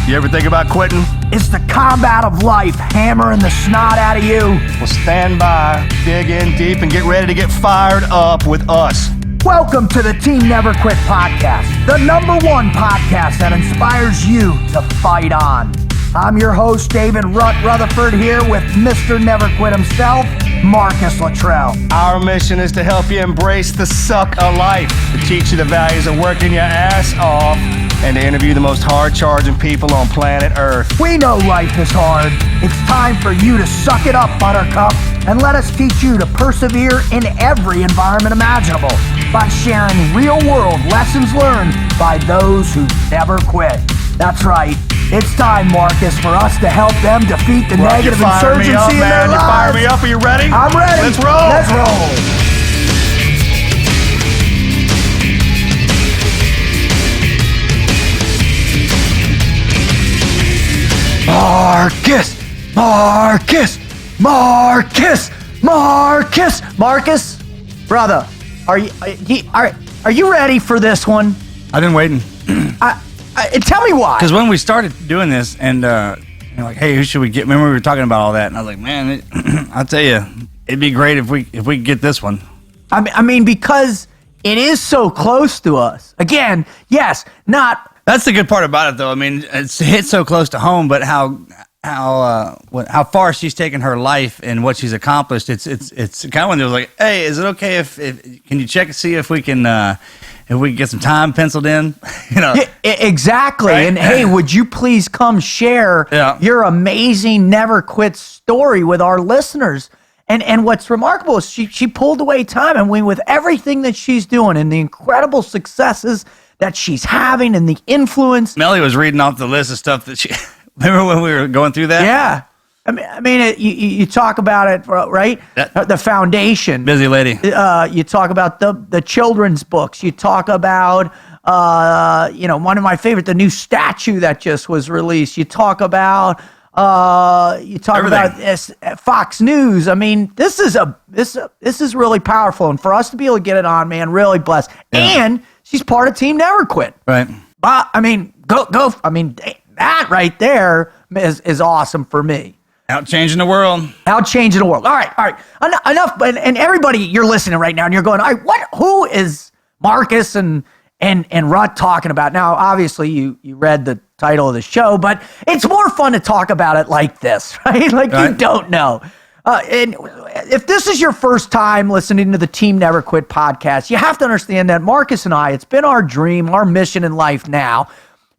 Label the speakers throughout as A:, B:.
A: You ever think about quitting?
B: Is the combat of life hammering the snot out of you?
A: Well, stand by, dig in deep, and get ready to get fired up with us.
B: Welcome to the Team Never Quit podcast, the #1 podcast that inspires you to fight on. I'm your host, David Rutherford, here with Mr. Never Quit himself, Marcus Luttrell.
A: Our mission is to help you embrace the suck of life, to teach you the values of working your ass off, and to interview the most hard-charging people on planet Earth.
B: We know life is hard. It's time for you to suck it up, Buttercup, and let us teach you to persevere in every environment imaginable by sharing real-world lessons learned by those who never quit. That's right. It's time, Marcus, for us to help them defeat the negative insurgency in their lives.
A: You fire me up. Are you ready?
B: I'm ready.
A: Let's roll.
B: Let's roll. Marcus, brother, are you ready for this one?
C: I've been waiting.
B: Tell me why.
C: Because when we started doing this, and you're like, hey, who should we get? Remember we were talking about all that, and I was like, man, I'll tell you, it'd be great if we could get this one.
B: I mean, because it is so close to us. Again, yes, not.
C: That's the good part about it, though. I mean, it's hit so close to home, but how far she's taken her life and what she's accomplished. It's kind of when they was like, hey, is it okay if can you check and see if we can get some time penciled in?
B: Yeah, exactly. Right? And hey, would you please come share your amazing Never Quit story with our listeners? And what's remarkable is she pulled away time, and with everything that she's doing and the incredible successes that she's having and the influence.
C: Melly was reading off the list of stuff that she. Remember when we were going through that?
B: Yeah. I mean, you talk about it, right? The foundation.
C: Busy lady.
B: You talk about the children's books. You talk about, one of my favorite, the new statue that just was released. You talk about, Fox News. I mean, this is really powerful, and for us to be able to get it on, man, really blessed. Yeah. And she's part of Team Never Quit.
C: Right.
B: But I mean, go. I mean, that right there is awesome for me.
C: Out changing the world.
B: Out changing the world. All right. Enough. And everybody, you're listening right now, and you're going, all right, who is Marcus and Rut talking about? Now, obviously, you read the title of the show, but it's more fun to talk about it like this, right? Like right. You don't know. And if this is your first time listening to the Team Never Quit podcast, you have to understand that Marcus and I, it's been our dream, our mission in life now,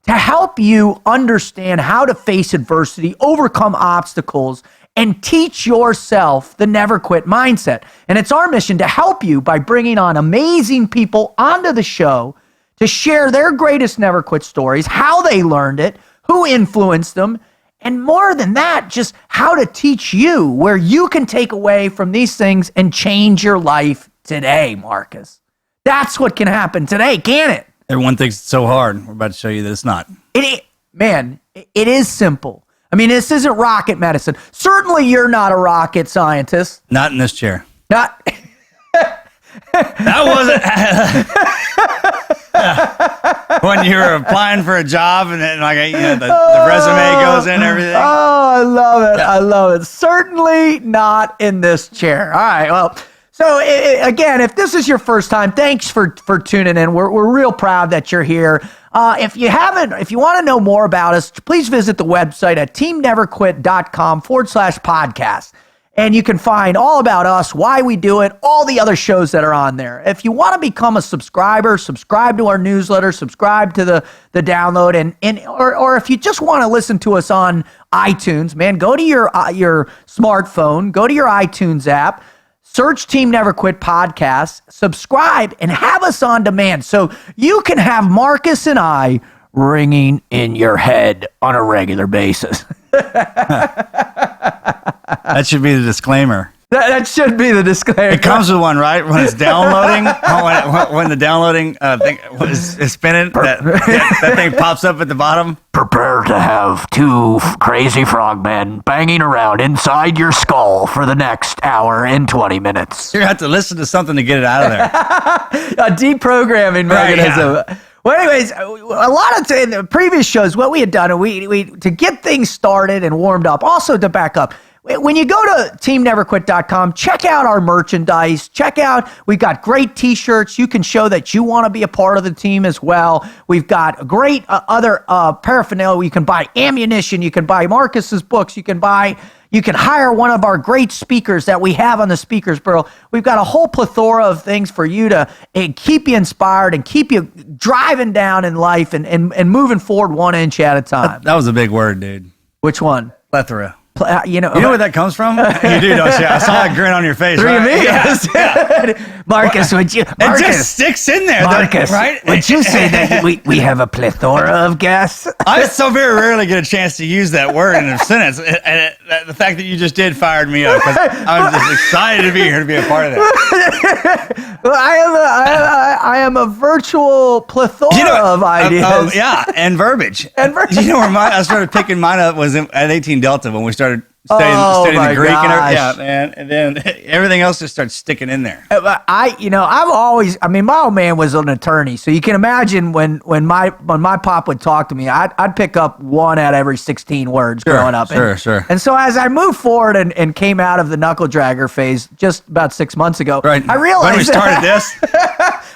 B: to help you understand how to face adversity, overcome obstacles, and teach yourself the never quit mindset. And it's our mission to help you by bringing on amazing people onto the show to share their greatest never quit stories, how they learned it, who influenced them, and more than that, just how to teach you where you can take away from these things and change your life today, Marcus. That's what can happen today, can't it?
C: Everyone thinks it's so hard. We're about to show you that it's not.
B: It is simple. I mean, this isn't rocket medicine. Certainly you're not a rocket scientist.
C: Not in this chair.
B: Not.
C: That wasn't. When you're applying for a job and then the resume goes in and everything.
B: Oh, I love it. Yeah. I love it. Certainly not in this chair. All right, well. So again, if this is your first time, thanks for tuning in. We're real proud that you're here. If you want to know more about us, please visit the website at teamneverquit.com/podcast. And you can find all about us, why we do it, all the other shows that are on there. If you want to become a subscriber, subscribe to our newsletter, subscribe to the download, or if you just want to listen to us on iTunes, man, go to your smartphone, go to your iTunes app, search Team Never Quit Podcast, subscribe, and have us on demand so you can have Marcus and I ringing in your head on a regular basis.
C: That should be the disclaimer.
B: That should be the disclaimer.
C: It comes with one, right? When it's downloading, when the downloading thing is spinning, that thing pops up at the bottom.
B: Prepare to have two crazy frogmen banging around inside your skull for the next hour and 20 minutes.
C: You're going to have to listen to something to get it out of there.
B: A deprogramming mechanism.
C: Right, yeah.
B: Well, anyways, a lot of in the previous shows, what we had done, we to get things started and warmed up, also to back up. When you go to teamneverquit.com, check out our merchandise. We've got great t-shirts. You can show that you want to be a part of the team as well. We've got great other paraphernalia. You can buy ammunition. You can buy Marcus's books. You can hire one of our great speakers that we have on the Speakers Bureau. We've got a whole plethora of things for you to keep you inspired and keep you driving down in life and moving forward 1 inch at a time.
C: That was a big word, dude.
B: Which one?
C: Plethora.
B: You know
C: where that comes from? You do, don't you? I saw a grin on your face.
B: Three
C: right?
B: of me. Yeah. Marcus, would you? Marcus,
C: it just sticks in there,
B: Marcus,
C: right?
B: Would you say that we have a plethora of guests?
C: I so very rarely get a chance to use that word in a sentence, and the fact that you just did fired me up because I'm just excited to be here to be a part of that.
B: Well, I am a virtual plethora of ideas.
C: Yeah, and verbiage. You know where I started picking mine up was at 18 Delta when we started studying the Greek and then everything else just starts sticking in there.
B: My old man was an attorney, so you can imagine when my pop would talk to me, I'd pick up one out of every 16 words growing up.
C: Sure.
B: And so as I moved forward and came out of the knuckle dragger phase just about 6 months ago,
C: right.
B: I realized
C: when we started this.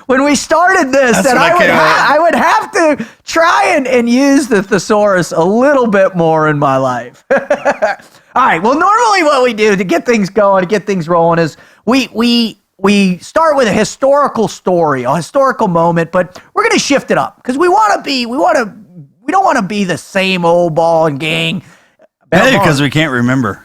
B: When we started this, that I would have to try and use the thesaurus a little bit more in my life. All right. Well, normally what we do to get things going, to get things rolling is we start with a historical story, a historical moment, but we're going to shift it up because we don't want to be the same old ball and gang.
C: Maybe because we can't remember.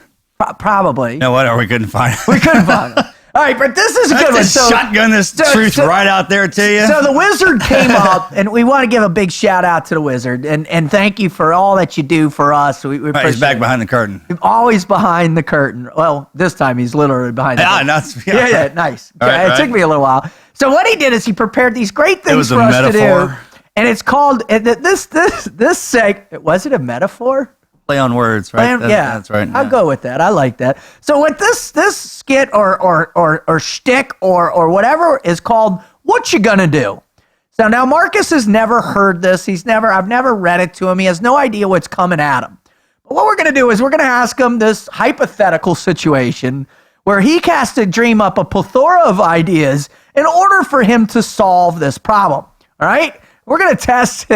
B: Probably.
C: No, whatever. We couldn't find it.
B: We couldn't find it. All right, but this is a good one.
C: So, shotgun this truth right out there to you.
B: So the wizard came up, and we want to give a big shout out to the wizard, and thank you for all that you do for us. We appreciate
C: he's back behind the curtain.
B: Always behind the curtain. Well, this time he's literally behind the curtain. Yeah, nice. It took me a little while. So what he did is he prepared these great things for us to do, and it's called this segment. Was it a metaphor?
C: Play on words, right? That's right.
B: I'll go with that. I like that. So what this skit or shtick or whatever is called, What You Gonna Do? So now Marcus has never heard this. I've never read it to him. He has no idea what's coming at him. But what we're gonna do is we're gonna ask him this hypothetical situation where he has to dream up a plethora of ideas in order for him to solve this problem. All right? We're going to test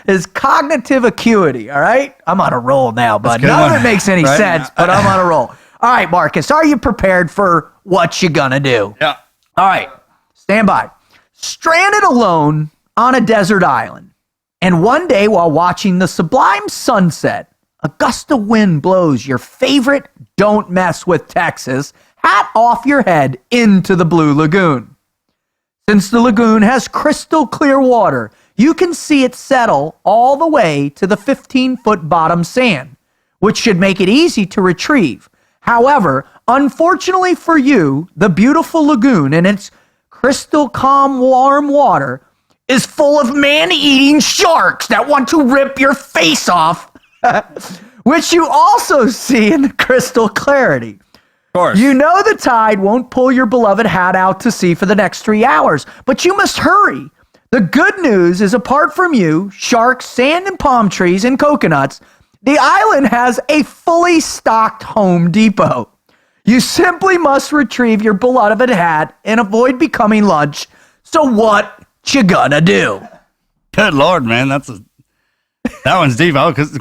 B: his cognitive acuity, all right? I'm on a roll now, bud. None of it makes any sense, but I'm on a roll. All right, Marcus, are you prepared for what you gonna do?
C: Yeah.
B: All right, stand by. Stranded alone on a desert island, and one day while watching the sublime sunset, a gust of wind blows your favorite Don't Mess with Texas hat off your head into the Blue Lagoon. Since the lagoon has crystal clear water, you can see it settle all the way to the 15-foot bottom sand, which should make it easy to retrieve. However, unfortunately for you, the beautiful lagoon and its crystal calm warm water is full of man-eating sharks that want to rip your face off, which you also see in the crystal clarity. You know the tide won't pull your beloved hat out to sea for the next 3 hours, but you must hurry. The good news is apart from you, sharks, sand and palm trees and coconuts, the island has a fully stocked Home Depot. You simply must retrieve your beloved hat and avoid becoming lunch. So what you gonna do?
C: Good Lord, man. That one's deep. Because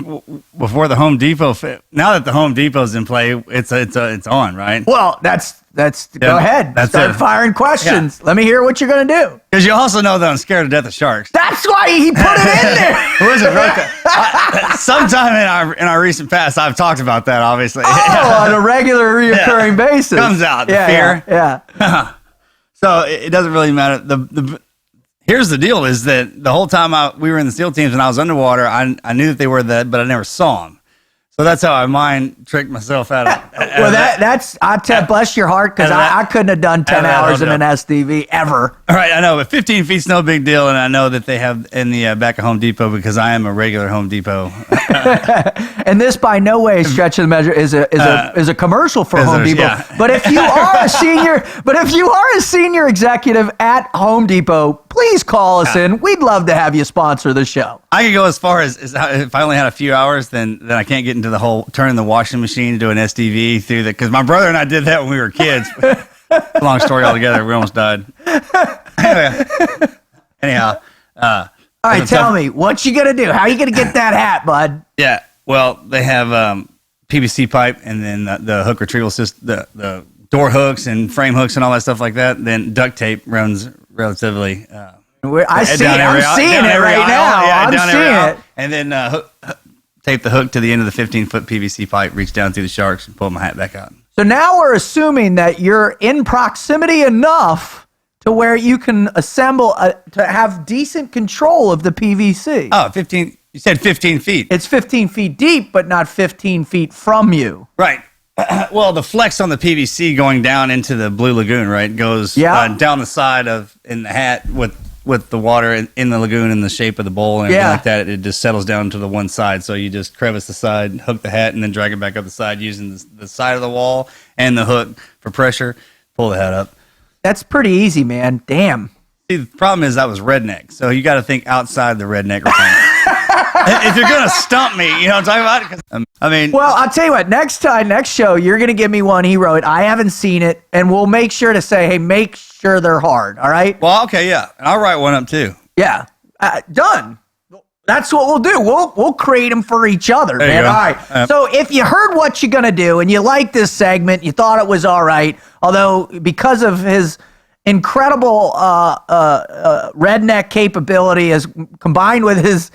C: before the Home Depot now that the Home Depot's in play, it's on, right?
B: Well, go ahead. Start firing questions. Yeah. Let me hear what you're going to do.
C: Because you also know that I'm scared to death of sharks.
B: That's why he put it in there.
C: Who is it? Sometime in our recent past, I've talked about that, obviously.
B: Oh, on a regular, reoccurring basis.
C: Comes out, the fear.
B: Yeah.
C: So it doesn't really matter. Here's the deal: is that the whole time we were in the SEAL teams and I was underwater, I knew that they were that, but I never saw them. So that's how I mind tricked myself out of
B: Well, that's I tell bless your heart, because I couldn't have done 10 hours in an SDV ever.
C: All right, I know, but 15 feet's no big deal, and I know that they have in the back of Home Depot because I am a regular Home Depot.
B: And this by no way stretch of the measure is a commercial for Home Depot.
C: Yeah.
B: But if you are a senior executive at Home Depot, please call us in. We'd love to have you sponsor the show.
C: I could go as far as if I only had a few hours, then I can't get into the whole turning the washing machine into an SDV through the, because my brother and I did that when we were kids. Long story altogether. We almost died. Anyhow.
B: All right, tell me, what you gonna do? How you gonna get that hat, bud?
C: Yeah, well, they have PVC pipe, and then the hook retrieval system, the door hooks and frame hooks and all that stuff like that. Then duct tape runs relatively.
B: I'm seeing it right now.
C: Yeah,
B: I'm seeing it.
C: And then tape the hook to the end of the 15-foot PVC pipe, reach down through the sharks, and pull my hat back out.
B: So now we're assuming that you're in proximity enough to where you can assemble to have decent control of the PVC.
C: Oh, 15. You said 15 feet.
B: It's 15 feet deep, but not 15 feet from you.
C: Right. Well, the flex on the PVC going down into the Blue Lagoon, right, goes down the side in the hat with the water in the lagoon in the shape of the bowl and everything like that. It just settles down to the one side. So you just crevice the side, hook the hat, and then drag it back up the side using the side of the wall and the hook for pressure. Pull the hat up.
B: That's pretty easy, man. Damn.
C: See, the problem is I was redneck, so you got to think outside the redneck realm. If you're gonna stump me, you know what I'm talking about? I mean,
B: well, I'll tell you what. Next show, you're gonna give me one he wrote. I haven't seen it, and we'll make sure to say, hey, make sure they're hard. All right?
C: Well, okay, yeah, and I'll write one up too.
B: Yeah, done. That's what we'll do. We'll create them for each other, man. All right. So if you heard what you're gonna do and you liked this segment, you thought it was all right, although because of his incredible redneck capability, as combined with his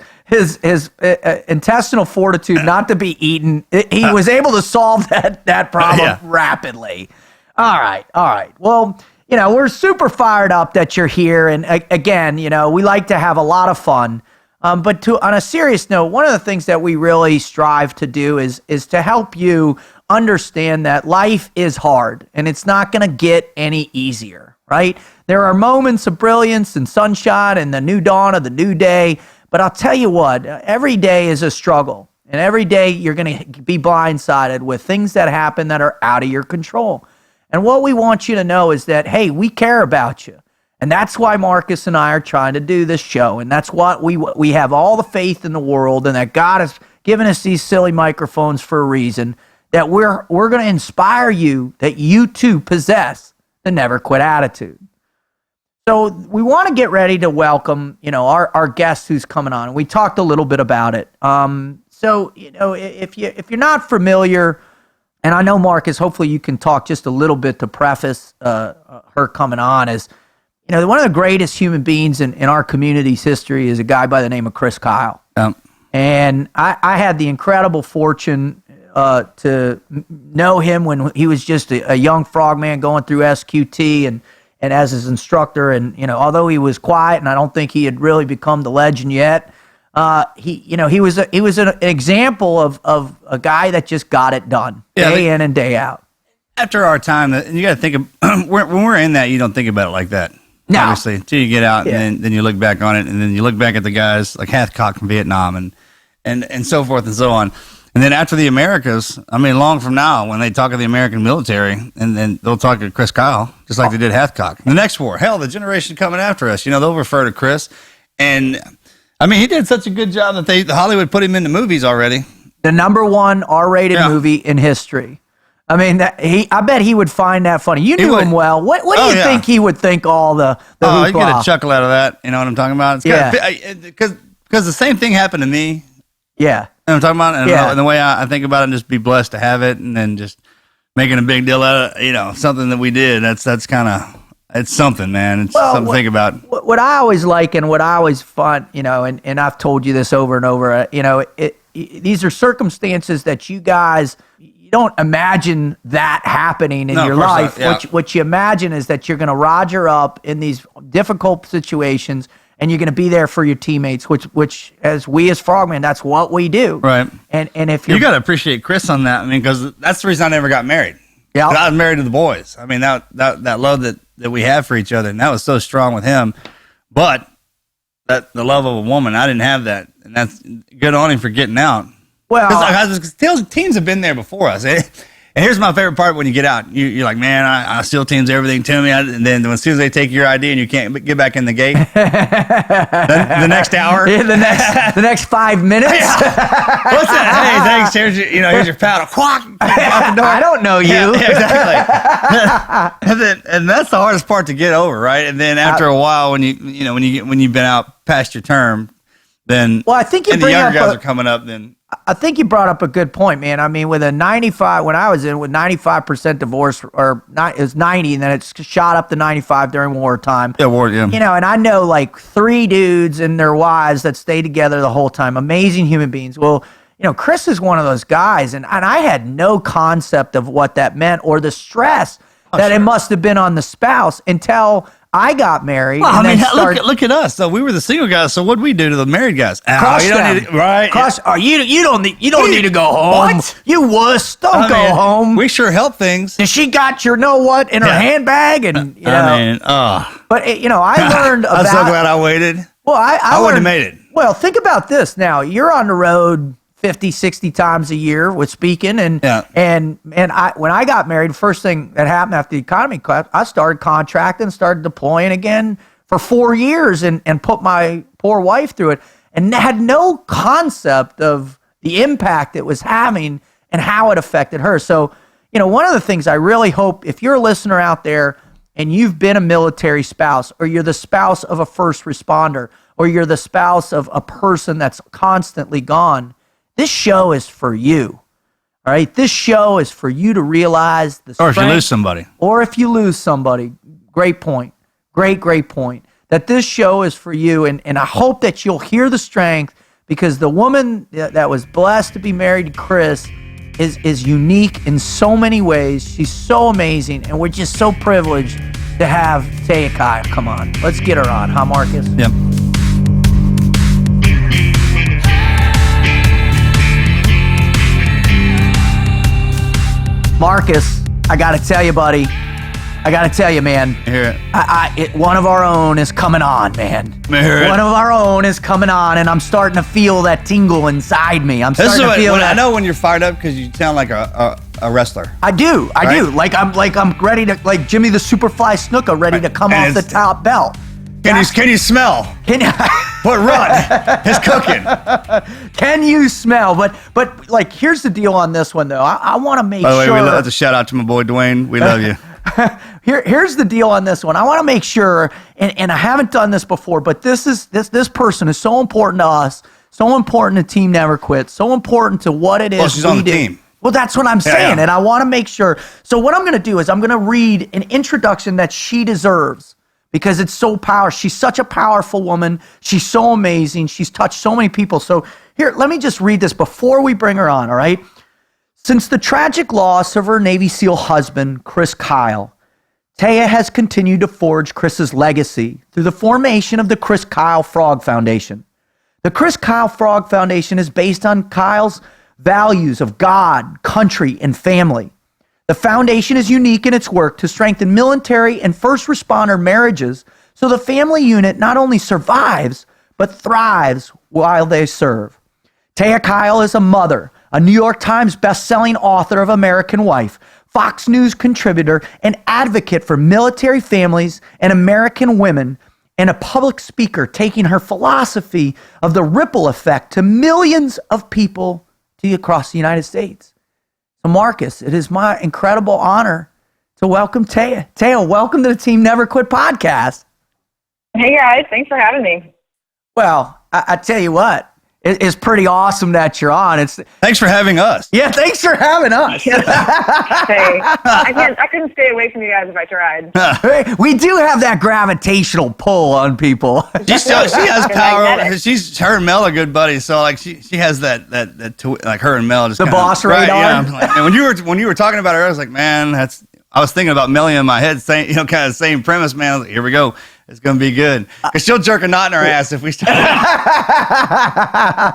B: intestinal fortitude not to be eaten, he was able to solve that problem rapidly. All right. Well, we're super fired up that you're here, and again, we like to have a lot of fun. But on a serious note, one of the things that we really strive to do is to help you understand that life is hard, and it's not going to get any easier, right? There are moments of brilliance and sunshine and the new dawn of the new day, but I'll tell you what, every day is a struggle, and every day you're going to be blindsided with things that happen that are out of your control. And what we want you to know is that, hey, we care about you. And that's why Marcus and I are trying to do this show. And that's what we have all the faith in the world, and that God has given us these silly microphones for a reason, that we're going to inspire you, that you too possess the never quit attitude. So we want to get ready to welcome, our guest who's coming on. And we talked a little bit about it. So if you're not familiar, and I know Marcus, hopefully you can talk just a little bit to preface her coming on, is one of the greatest human beings in our community's history is a guy by the name of Chris Kyle. And I had the incredible fortune to know him when he was just a young frogman going through SQT and as his instructor. And, although he was quiet and I don't think he had really become the legend yet, he was an example of a guy that just got it done day in and day out. After
C: our time, you got to think of, when we're in that, you don't think about it like that.
B: No.
C: Obviously, until you get out, and then you look back on it, and then you look back at the guys like Hathcock from Vietnam, and so forth and so on. And then after the Americas, long from now, when they talk of the American military, and then they'll talk to Chris Kyle, just like they did Hathcock. The next war, hell, the generation coming after us, they'll refer to Chris. And, he did such a good job that Hollywood put him in the movies already.
B: The number one R-rated movie in history. I bet he would find that funny. You knew him well. What do you think he would think all the hoopla?
C: You get a chuckle out of that. You know what I'm talking about? Because the same thing happened to me.
B: Yeah.
C: You know what I'm talking about? And the way I think about it, and just be blessed to have it, and then just making a big deal out of, something that we did. That's kind of, it's something, man. It's something to think about.
B: What I always like and what I always find, and I've told you this over and over, these are circumstances that you guys, don't imagine that happening in your life. What you imagine is that you're going to roger up in these difficult situations and you're going to be there for your teammates, which as frogmen, that's what we do.
C: Right.
B: And if
C: you got to appreciate Chris on that. I mean, because that's the reason I never got married.
B: Yeah.
C: I was married to the boys. I mean, that love that we have for each other, and that was so strong with him. But the love of a woman, I didn't have that, and that's good on him for getting out.
B: Well,
C: because teams have been there before us. And here's my favorite part: when you get out, you're like, man, I SEAL teams everything to me. And then as soon as they take your ID and you can't get back in the gate, the next hour,
B: the next 5 minutes.
C: What's that? Hey, thanks. Here's your paddle. Quack.
B: I don't know you.
C: Yeah, exactly. and that's the hardest part to get over, right? And then after a while, when you've been out past your term, then
B: I think
C: the younger guys are coming up. Then
B: I think you brought up a good point, man. I mean, with a 95, when I was in with 95% divorce, or not, it was 90, and then it's shot up to 95 during wartime.
C: Yeah, war. Yeah.
B: And I know like 3 dudes and their wives that stay together the whole time. Amazing human beings. Well, Chris is one of those guys, and I had no concept of what that meant or the stress that it must have been on the spouse until I got married.
C: Well, look at us. So we were the single guys. So what did we do to the married guys?
B: Crush them.
C: Right?
B: Crush. Oh, you don't need to go home.
C: What?
B: You wuss. Don't go home.
C: We sure help things.
B: And she got your in her handbag, and But I learned about.
C: I'm so glad I waited.
B: Well, I
C: wouldn't have made it.
B: Well, think about this. Now you're on the road 50, 60 times a year with speaking, and when I got married, the first thing that happened after the economy collapsed, I started contracting, started deploying again for 4 years, and put my poor wife through it, and had no concept of the impact it was having and how it affected her. So, one of the things I really hope, if you're a listener out there and you've been a military spouse, or you're the spouse of a first responder, or you're the spouse of a person that's constantly gone, this show is for you, all right? This show is for you to realize the strength.
C: Or if you lose somebody.
B: Or if you lose somebody. Great point. Great point. That this show is for you, and I hope that you'll hear the strength, because the woman that was blessed to be married to Chris is unique in so many ways. She's so amazing, and we're just so privileged to have Taya Kyle. Come on, let's get her on, huh, Marcus?
C: Yep.
B: Marcus, I got to tell you, buddy. I got to tell you, man.
C: Hear it.
B: One of our own is coming on, man.
C: Hear it.
B: One of our own is coming on, and I'm starting to feel that tingle inside me. I'm starting to feel that.
C: I know when you're fired up because you sound like a wrestler.
B: I do. Like I'm ready to, like Jimmy the Superfly Snuka, ready to come off the top belt.
C: Can you smell? But run. It's cooking.
B: Can you smell? But like, here's the deal on this one, though. I want to make sure.
C: By the way, that's a shout out to my boy Dwayne. We love you.
B: Here's the deal on this one. I want to make sure, and I haven't done this before, but this person is so important to us, so important to Team Never Quit, so important to what it is.
C: Well, she's on the team.
B: Well, that's what I'm saying, and I want to make sure. So what I'm going to do is I'm going to read an introduction that she deserves, because it's so powerful. She's such a powerful woman. She's so amazing. She's touched so many people. So here, let me just read this before we bring her on, all right? Since the tragic loss of her Navy SEAL husband, Chris Kyle, Taya has continued to forge Chris's legacy through the formation of the Chris Kyle Frog Foundation. The Chris Kyle Frog Foundation is based on Kyle's values of God, country, and family. The foundation is unique in its work to strengthen military and first responder marriages, so the family unit not only survives, but thrives while they serve. Taya Kyle is a mother, a New York Times best-selling author of American Wife, Fox News contributor, and advocate for military families and American women, and a public speaker taking her philosophy of the ripple effect to millions of people across the United States. So Marcus, it is my incredible honor to welcome Taya. Taya, welcome to the Team Never Quit podcast.
D: Hey guys, thanks for having me.
B: Well, I tell you what, it's pretty awesome that you're on.
C: Thanks for having us.
B: Yeah, thanks for having us.
D: Hey, I couldn't stay away from you guys if I tried.
B: We do have that gravitational pull on people.
C: She has power. Her and Mel are good buddies, so like she has that like her and Mel just
B: the boss radar.
C: Right, yeah. And when you were talking about her, I was like, man, I was thinking about Melly in my head, saying, kind of the same premise, man. I was like, here we go. It's gonna be good because she'll jerk a knot in her ass if we start.
B: I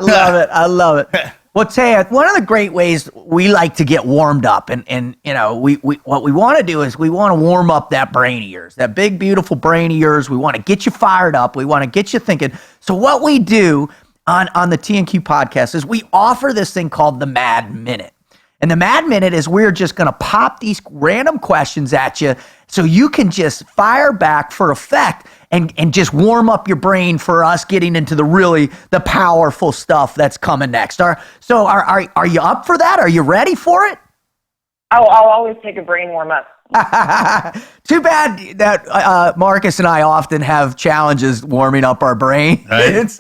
B: love it. Well, Taya, one of the great ways we like to get warmed up, and you know, we what we want to do is we want to warm up that brain of yours, that big, beautiful brain of yours. We want to get you fired up. We want to get you thinking. So what we do on the T&Q podcast is we offer this thing called the Mad Minute. And the Mad Minute is we're just going to pop these random questions at you so you can just fire back for effect and just warm up your brain for us getting into the powerful stuff that's coming next. Are you up for that? Are you ready for it?
D: I'll always take a brain warm up.
B: Too bad that Marcus and I often have challenges warming up our brain.
C: Right.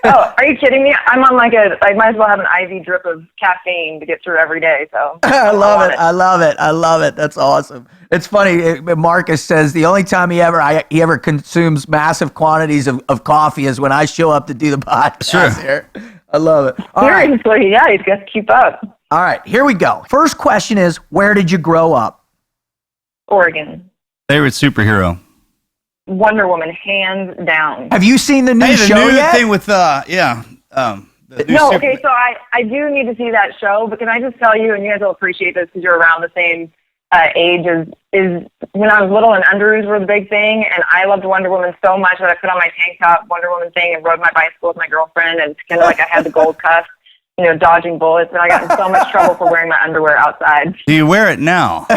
D: Oh, are you kidding me? I'm on I might as well have an IV drip of caffeine to get through every day. So
B: I love it. That's awesome. It's funny. Marcus says the only time he ever consumes massive quantities of coffee is when I show up to do the podcast.
C: Sure.
B: Here. I love it. All right.
D: Seriously, yeah, you got to keep up.
B: All right, here we go. First question is, where did you grow up?
D: Oregon.
C: Favorite superhero?
D: Wonder Woman, hands down.
B: Have you seen the new
C: the
B: show
C: new
B: yet?
C: thing with the new
D: No,
C: super-
D: okay, so I do need to see that show, but can I just tell you, and you guys will appreciate this because you're around the same age as when I was little and underoos were the big thing, and I loved Wonder Woman so much that I put on my tank top Wonder Woman thing and rode my bicycle with my girlfriend, and it's kind of like I had the gold cuff, you know, dodging bullets, and I got in so much trouble for wearing my underwear outside.
C: Do you wear it now?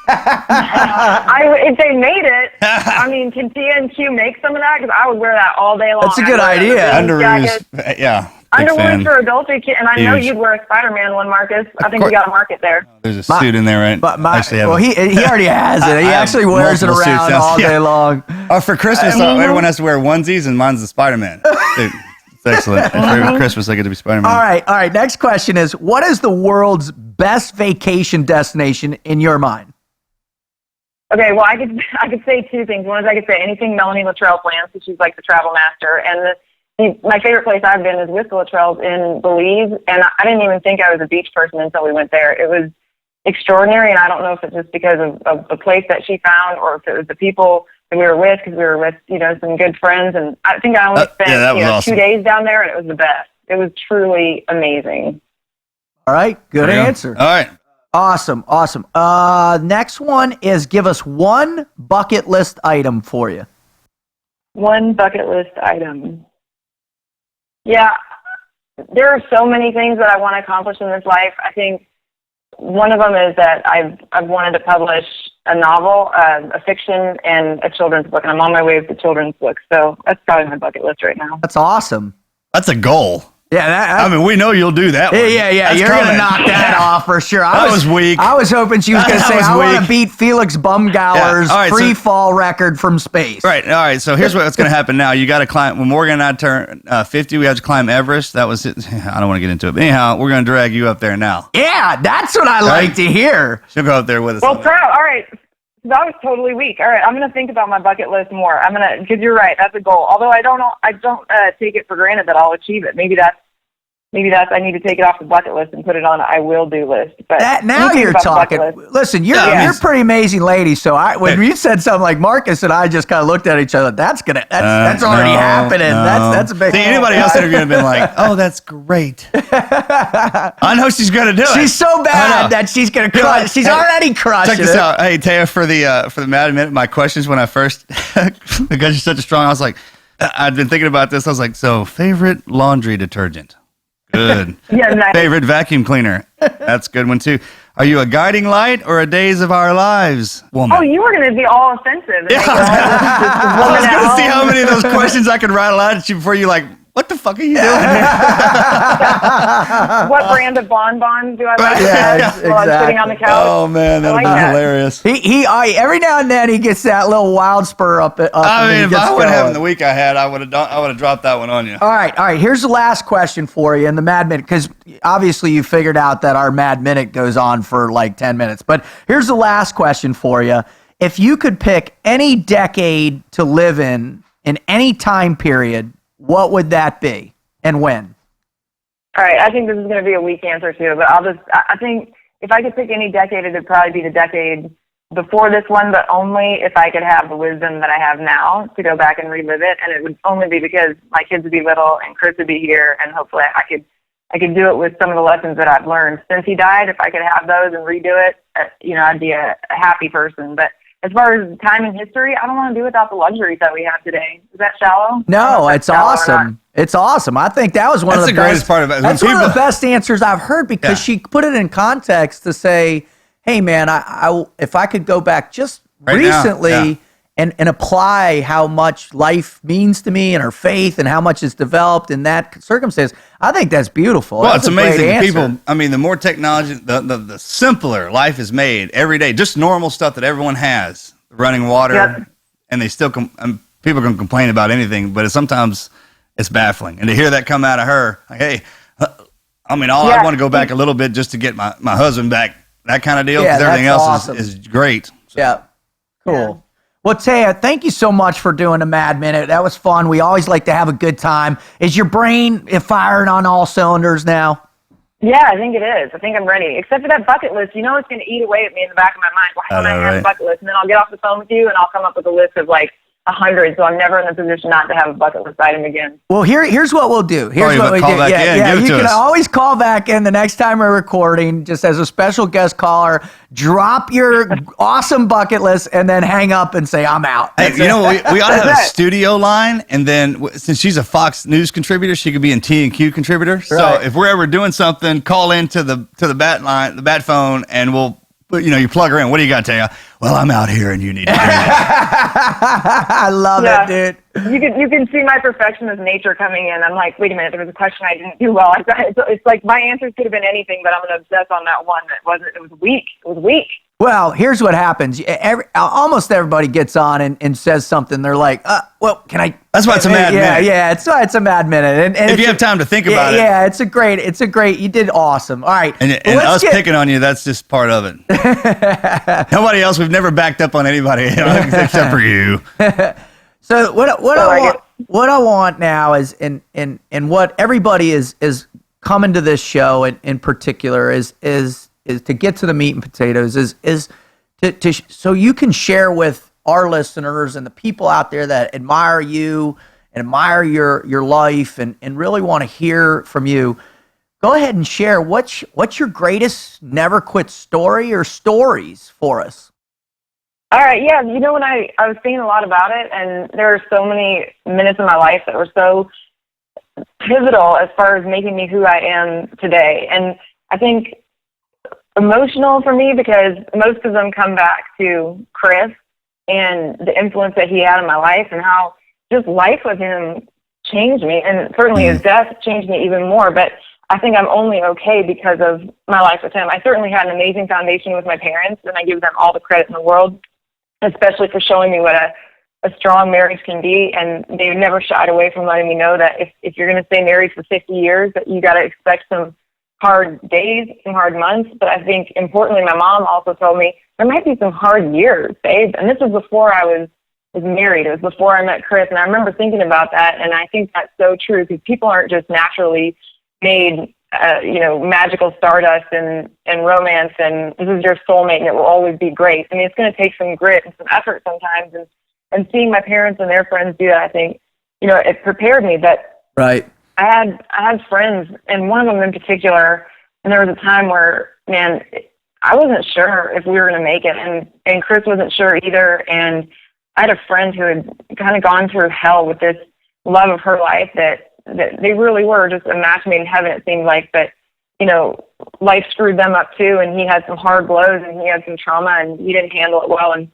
D: If they made it, I mean, can T&Q make some of that? Because I would wear that all day long.
B: That's a good idea.
C: Underoos, yeah. Big
D: Underwood
C: fan.
D: for adults, and I know
C: Huge.
D: you'd wear a Spider-Man one, Marcus. I think
C: course.
D: we got a market there.
C: There's a suit in there, right?
B: He already has it. He
C: I have
B: actually wears it
C: multiple suits
B: around
C: now.
B: all
C: Yeah.
B: day long.
C: Oh, for Christmas, everyone has to wear onesies, and mine's the Spider-Man. Dude, it's excellent. For Christmas, I get to be Spider-Man.
B: All right. Next question is, what is the world's best vacation destination in your mind?
D: Okay, well, I could say two things. One is I could say anything Melanie Luttrell plans, because she's like the travel master. And my favorite place I've been is with the Luttrells in Belize, and I didn't even think I was a beach person until we went there. It was extraordinary, and I don't know if it's just because of the place that she found or if it was the people that we were with, because we were with, you know, some good friends. And I think I only spent
C: awesome.
D: 2 days down there, and it was the best. It was truly amazing.
B: All right, good answer.
C: All right.
B: Awesome. Next one is, give us one bucket list item for you.
D: One bucket list item. Yeah, there are so many things that I want to accomplish in this life. I think one of them is that I've wanted to publish a novel, a fiction, and a children's book, and I'm on my way with the children's book. So that's probably my bucket list right now.
B: That's awesome.
C: That's a goal.
B: Yeah,
C: I mean, we know you'll do that one.
B: Yeah.
C: That's
B: You're
C: coming.
B: gonna knock that off for sure.
C: That was weak.
B: I was hoping she was gonna
C: That
B: say,
C: was
B: "I want to
C: weak.
B: beat Felix Baumgartler's
C: Yeah. All right,
B: free fall record from space."
C: Right. All right. So here's what's going to happen now. You got to climb. When Morgan and I turn 50, we have to climb Everest. That was it. I don't want to get into it. But anyhow, we're going to drag you up there now.
B: Yeah, that's what I like to hear.
C: She'll go up there with us.
D: Well, proud. All right. That was totally weak. All right, I'm going to think about my bucket list more. Because you're right, that's a goal. Although I don't take it for granted that I'll achieve it. Maybe that's I need to take it off the bucket list and put it on I will do list. But
B: Now you're talking. Listen, you're a pretty amazing lady. So when you said something like Marcus and I just kind of looked at each other, that's already happening.
C: No.
B: That's a big.
C: See, anybody else interviewing have been like, "Oh, that's great." I know she's going to do it.
B: She's so bad that she's going to crush. She's already crushing it.
C: Check this out. Hey, Taya, for the Mad Minute, my questions when I first, because you're such a strong, I was like, I'd been thinking about this. I was like, so favorite laundry detergent. Good.
D: Yeah, nice.
C: Favorite vacuum cleaner. That's a good one too. Are you a guiding light or a Days of Our Lives woman?
D: Oh, you were going to be all offensive.
C: Yeah. I was going to see how many of those questions I could rattle out at you before you like, what the fuck are you doing here?
D: What brand of bonbons do I like?
B: Yeah,
D: While I'm sitting on the couch.
C: Oh man, that would be hilarious.
B: He every now and then he gets that little wild spur up.
C: I mean, if I would have
B: going.
C: having the week I had, I would have dropped that one on you.
B: All right. Here's the last question for you in the Mad Minute, because obviously you figured out that our Mad Minute goes on for like 10 minutes. But here's the last question for you. If you could pick any decade to live in any time period, what would that be and when?
D: All right, I think this is going to be a weak answer too, but I think if I could pick any decade, it would probably be the decade before this one, but only if I could have the wisdom that I have now to go back and relive it. And it would only be because my kids would be little and Chris would be here, and hopefully I could do it with some of the lessons that I've learned since he died. If I could have those and redo it, I'd be a happy person. But as far as time in history, I don't want to do without the luxuries that we have today. Is that shallow?
B: No, it's awesome. It's awesome. I think that was one of the
C: greatest part about it.
B: That's one of the best answers I've heard, because she put it in context to say, hey, man, I if I could go back just recently and apply how much life means to me and her faith and how much it's developed in that circumstance, I think that's beautiful.
C: Well,
B: that's
C: it's amazing. People, I mean, the more technology, the simpler life is made every day. Just normal stuff that everyone has, running water, and they still people can complain about anything, but sometimes it's baffling. And to hear that come out of her, like, hey, I mean, I want to go back a little bit just to get my husband back, that kind of deal, because everything else is great. So.
B: Yeah, cool. Yeah. Well, Taya, thank you so much for doing a Mad Minute. That was fun. We always like to have a good time. Is your brain firing on all cylinders now?
D: Yeah, I think it is. I think I'm ready. Except for that bucket list. You know it's going to eat away at me in the back of my mind. Why don't I have a bucket list? And then I'll get off the phone with you, and I'll come up with a list of like 100, so I'm never in a position not to have a bucket list item again.
B: Well, here's what we'll do. Here's what we do. You can always call back in the next time we're recording, just as a special guest caller. Drop your awesome bucket list and then hang up and say, I'm out.
C: Hey, we ought to have a studio line, and then since she's a Fox News contributor, she could be in T&Q contributor. Right. So if we're ever doing something, call into the bat line, the bat phone, and we'll. But, you plug her in. What do you got, Taya? Well, I'm out here, and you need to do that.
B: I love it, dude.
D: You can see my perfectionist nature coming in. I'm like, wait a minute, there was a question I didn't do well. It's like my answers could have been anything, but I'm going to obsess on that one that wasn't. It was weak. It was weak.
B: Well, here's what happens. Almost everybody gets on and says something. They're like, well, can I?
C: That's why it's a Mad Minute.
B: Yeah, it's a Mad Minute. And
C: if you have time to think about it.
B: Yeah, it's a great, you did awesome. All right.
C: And us picking on you, that's just part of it. Nobody else, we've never backed up on anybody except for you.
B: So what I want now is, and what everybody is coming to this show in particular is to get to the meat and potatoes, is to so you can share with our listeners and the people out there that admire you and admire your life and really want to hear from you. Go ahead and share what's your greatest never quit story or stories for us.
D: All right, yeah, when I was thinking a lot about it, and there are so many minutes in my life that were so pivotal as far as making me who I am today. And I think emotional for me, because most of them come back to Chris and the influence that he had in my life and how just life with him changed me. And certainly his death changed me even more. But I think I'm only okay because of my life with him. I certainly had an amazing foundation with my parents, and I give them all the credit in the world, especially for showing me what a strong marriage can be. And they never shied away from letting me know that if you're going to stay married for 50 years, that you got to expect some hard days, some hard months. But I think importantly, my mom also told me there might be some hard years, babe. And this was before I was married. It was before I met Chris. And I remember thinking about that. And I think that's so true, because people aren't just naturally made, magical stardust and romance, and this is your soulmate and it will always be great. I mean, it's going to take some grit and some effort sometimes. And seeing my parents and their friends do that, I think, it prepared me. But
B: right.
D: I had friends, and one of them in particular, and there was a time where, man, I wasn't sure if we were going to make it, and Chris wasn't sure either. And I had a friend who had kind of gone through hell with this love of her life that they really were just a match made in heaven, it seemed like. But, life screwed them up too, and he had some hard blows, and he had some trauma, and he didn't handle it well. And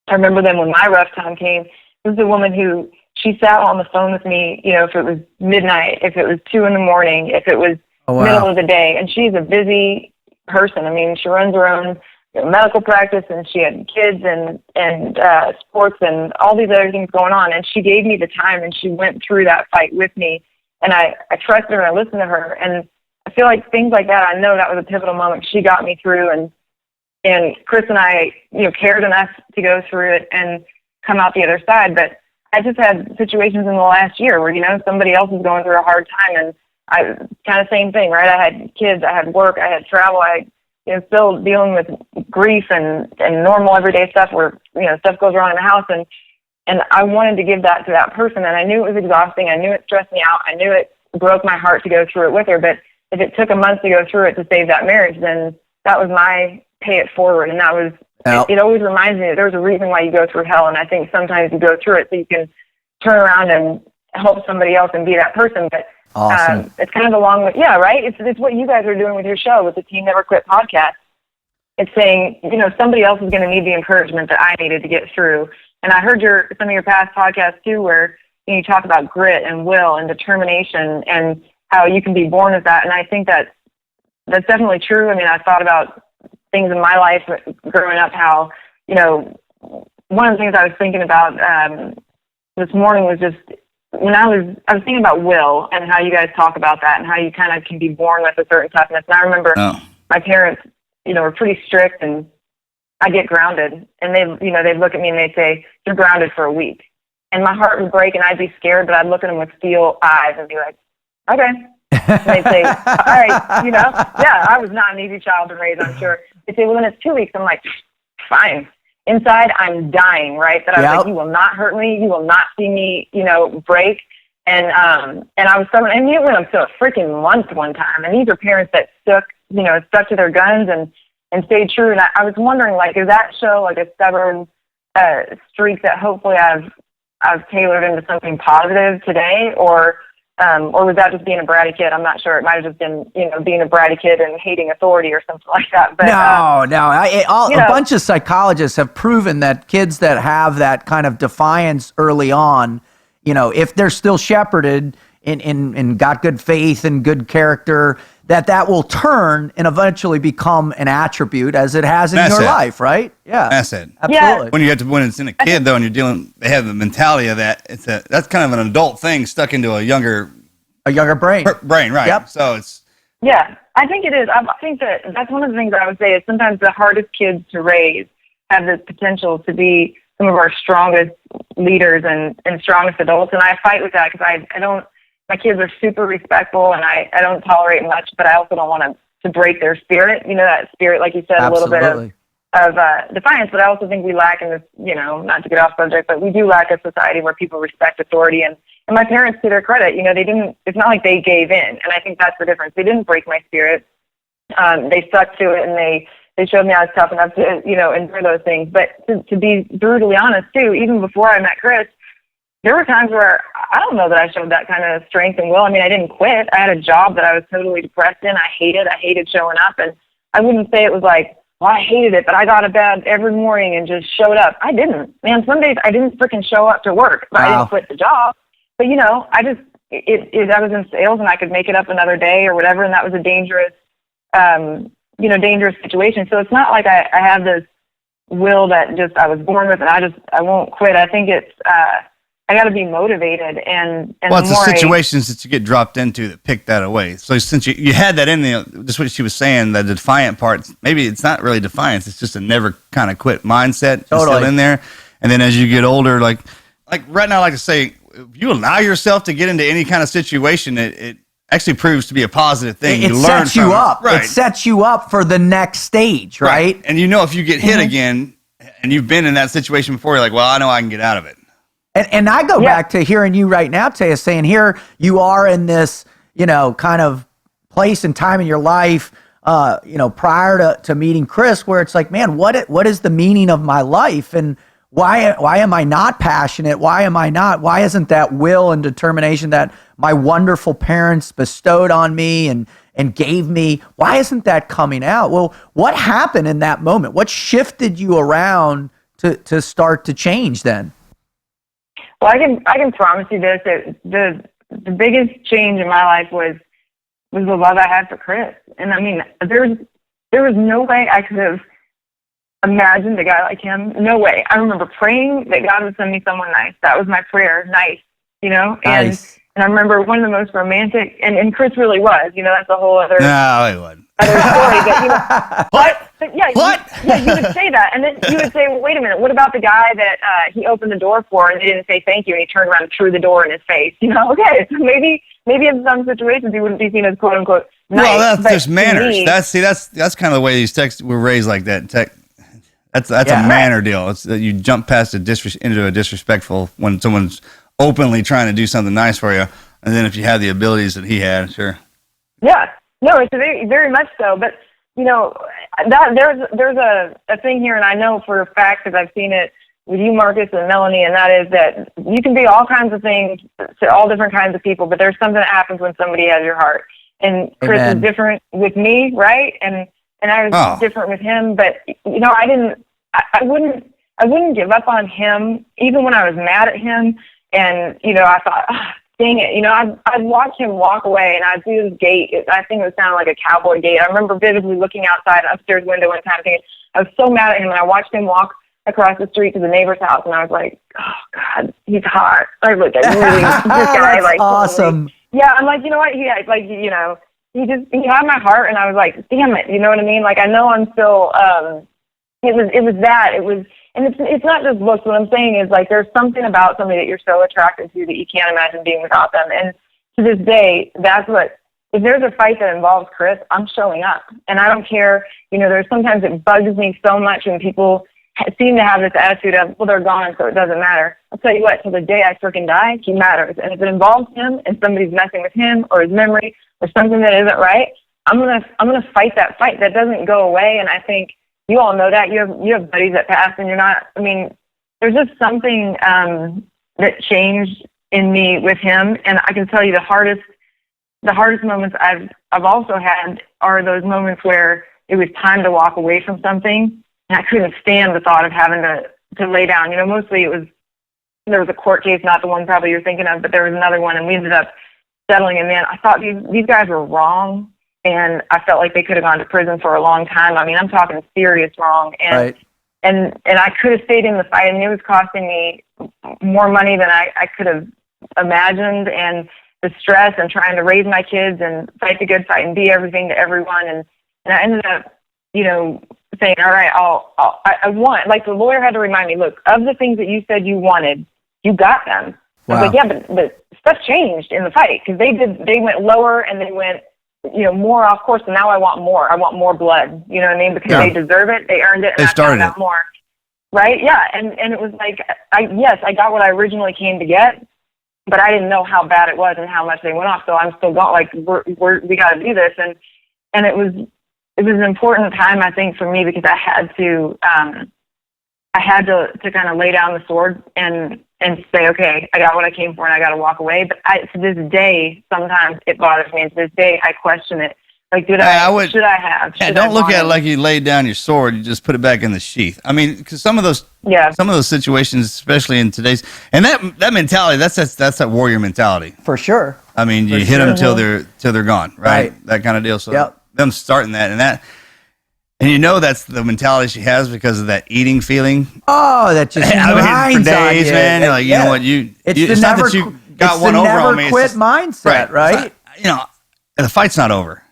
D: I remember then when my rough time came, this is a woman who, she sat on the phone with me, if it was midnight, if it was 2 a.m, if it was middle of the day. And she's a busy person. I mean, she runs her own medical practice, and she had kids and sports and all these other things going on. And she gave me the time, and she went through that fight with me. And I trusted her, and I listened to her. And I feel like things like that, I know that was a pivotal moment. She got me through, and Chris and I, cared enough to go through it and come out the other side. But I just had situations in the last year where, somebody else is going through a hard time, and I kind of same thing, right? I had kids, I had work, I had travel, I had, still dealing with grief and normal everyday stuff where, stuff goes wrong in the house. And I wanted to give that to that person. And I knew it was exhausting. I knew it stressed me out. I knew it broke my heart to go through it with her. But if it took a month to go through it to save that marriage, then that was my pay it forward. And that was, it always reminds me that there's a reason why you go through hell. And I think sometimes you go through it so you can turn around and help somebody else and be that person. But
B: awesome.
D: It's kind of along with, right? It's what you guys are doing with your show, with the Team Never Quit podcast. It's saying, somebody else is going to need the encouragement that I needed to get through. And I heard some of your past podcasts too, where you talk about grit and will and determination and how you can be born with that. And I think that's definitely true. I mean, I thought about things in my life growing up, how, one of the things I was thinking about this morning was just when I was thinking about will and how you guys talk about that and how you kind of can be born with a certain toughness. And I remember my parents, were pretty strict, and I get grounded, and they'd look at me and they'd say, "You're grounded for a week." And my heart would break and I'd be scared, but I'd look at them with steel eyes and be like, "Okay." And they'd say, "All right, yeah, I was not an easy child to raise, I'm sure." They'd say, "Well, then it's 2 weeks." I'm like, "Fine." Inside, I'm dying, right? But I was like, "You will not hurt me. You will not see me, break." And I was stubborn. And it went up to a freaking month one time. And these are parents that stuck to their guns and stayed true. And I was wondering, is that show like a stubborn streak that hopefully I've tailored into something positive today, or was that just being a bratty kid? I'm not sure. It might have just been, being a bratty kid and hating authority or something like that. But
B: a bunch of psychologists have proven that kids that have that kind of defiance early on, if they're still shepherded and got good faith and good character, that will turn and eventually become an attribute as it has in your life, right? Yeah.
C: That's it.
B: Absolutely.
C: Yeah. When it's in a kid though, and they have the mentality of that, that's kind of an adult thing stuck into a younger
B: brain.
C: Brain, right.
B: Yep.
C: So it's.
D: Yeah, I think it is. I think that's one of the things I would say is sometimes the hardest kids to raise have the potential to be some of our strongest leaders and strongest adults. And I fight with that because I don't, my kids are super respectful and I don't tolerate much, but I also don't want to break their spirit. That spirit, like you said,
B: Absolutely.
D: a little bit of defiance. But I also think we lack in this, not to get off subject, but we do lack a society where people respect authority. And my parents, to their credit, they didn't, it's not like they gave in. And I think that's the difference. They didn't break my spirit. They stuck to it, and they showed me I was tough enough to, endure those things. But to be brutally honest too, even before I met Chris, there were times where I don't know that I showed that kind of strength and will. I mean, I didn't quit. I had a job that I was totally depressed in. I hated showing up. And I wouldn't say it was like, well, I hated it, but I got out of bed every morning and just showed up. I didn't. Man, some days I didn't freaking show up to work, but I didn't quit the job. But, I was in sales and I could make it up another day or whatever. And that was a dangerous, dangerous situation. So it's not like I have this will that just I was born with and I won't quit. I think it's, I got to be motivated and
C: well, it's the situations that you get dropped into that pick that away. So since you had that in there, just what she was saying, the defiant part, maybe it's not really defiance. It's just a never kind of quit mindset.
B: Totally.
C: Still in there. And then as you get older, like right now, I like to say, if you allow yourself to get into any kind of situation, it actually proves to be a positive thing.
B: It sets you up. Right. It sets you up for the next stage, right?
C: And if you get hit again and you've been in that situation before, you're like, well, I know I can get out of it.
B: And I go back to hearing you right now, Taya, saying here you are in this, kind of place and time in your life, prior to meeting Chris, where it's like, man, what is the meaning of my life? And why am I not passionate? Why isn't that will and determination that my wonderful parents bestowed on me and gave me, why isn't that coming out? Well, what happened in that moment? What shifted you around to start to change then?
D: Well, I can promise you this, that the biggest change in my life was the love I had for Chris. And I mean, there was no way I could have imagined a guy like him. No way. I remember praying that God would send me someone nice. That was my prayer. Nice,
B: Nice.
D: And I remember one of the most romantic, and Chris really was, that's a whole other.
C: No, he wasn't.
D: other story, but you know, but yeah, you would say that, and then you would say, well, wait a minute, what about the guy that he opened the door for and they didn't say thank you, and he turned around and threw the door in his face? You know, okay, so maybe in some situations he wouldn't be seen as quote unquote nice.
C: Well, that's just manners.
D: Me,
C: That's kind of the way these texts were raised like that. That's a manner deal. It's you jump past into a disrespectful when someone's openly trying to do something nice for you, and then if you have the abilities that he had, sure.
D: Yeah, no, it's very, very much so. But you know, that there's a thing here, and I know for a fact because I've seen it with you, Marcus, and Melanie, and that is that you can be all kinds of things to all different kinds of people, but there's something that happens when somebody has your heart. And Chris is different with me, right? And I was different with him, but you know, I wouldn't give up on him even when I was mad at him. And you know, I thought, dang it, you know, I'd watch him walk away, and I'd see his gait. I think it sounded like a cowboy gait. I remember vividly looking outside an upstairs window one time, thinking I was so mad at him, and I watched him walk across the street to the neighbor's house, and I was like, oh God, he's hot. I look at really this guy, like
B: awesome.
D: Yeah, I'm like, you know what? He like, you know, he had my heart, and I was like, damn it, you know what I mean? Like, I know I'm still. It was, and it's not just looks. What I'm saying is, like, there's something about somebody that you're so attracted to that you can't imagine being without them. And to this day, that's what. If there's a fight that involves Chris, I'm showing up, and I don't care. You know, there's sometimes it bugs me so much when people seem to have this attitude of, well, they're gone, so it doesn't matter. I'll tell you what, till the day I freaking die, he matters. And if it involves him and somebody's messing with him or his memory or something that isn't right, I'm gonna fight that fight. That doesn't go away. And I think you all know that. You have buddies that pass, and you're not. I mean, there's just something that changed in me with him. And I can tell you the hardest moments I've also had are those moments where it was time to walk away from something. And I couldn't stand the thought of having to lay down. You know, mostly there was a court case, not the one probably you're thinking of, but there was another one, and we ended up settling. And man, I thought these guys were wrong, and I felt like they could have gone to prison for a long time. I mean, I'm talking serious wrong. And
B: right.
D: and I could have stayed in the fight, and it was costing me more money than I could have imagined, and the stress and trying to raise my kids and fight the good fight and be everything to everyone. And I ended up, you know, saying, all right, I want, like the lawyer had to remind me, look, of the things that you said you wanted, you got them.
B: Wow.
D: I was like, yeah, but stuff changed in the fight because they went lower and they went, you know, more off course. And now I want more. I want more blood. You know what I mean? Because they deserve it. They earned it. And
C: they started
D: I found out more. Right? Yeah. And it was like, I got what I originally came to get, but I didn't know how bad it was and how much they went off. So I'm still going, like, we got to do this. And it was an important time, I think, for me because I had to kind of lay down the sword and say, okay, I got what I came for and I got to walk away. But to this day, sometimes it bothers me. And to this day, I question it. Like, should I have?
C: Yeah, don't look at it like you laid down your sword. You just put it back in the sheath. I mean, because some of those situations, especially in today's, and that mentality, that's that warrior mentality.
B: For sure.
C: I mean, you hit them till they're gone, right? That kind of deal. So them starting that, and you know that's the mentality she has because of that eating feeling.
B: Oh, that just grinds
C: for days,
B: on you.
C: man. You're like, you know what, it's not that you got one over on me.
B: It's the never quit mindset, right?
C: You know, the fight's not over.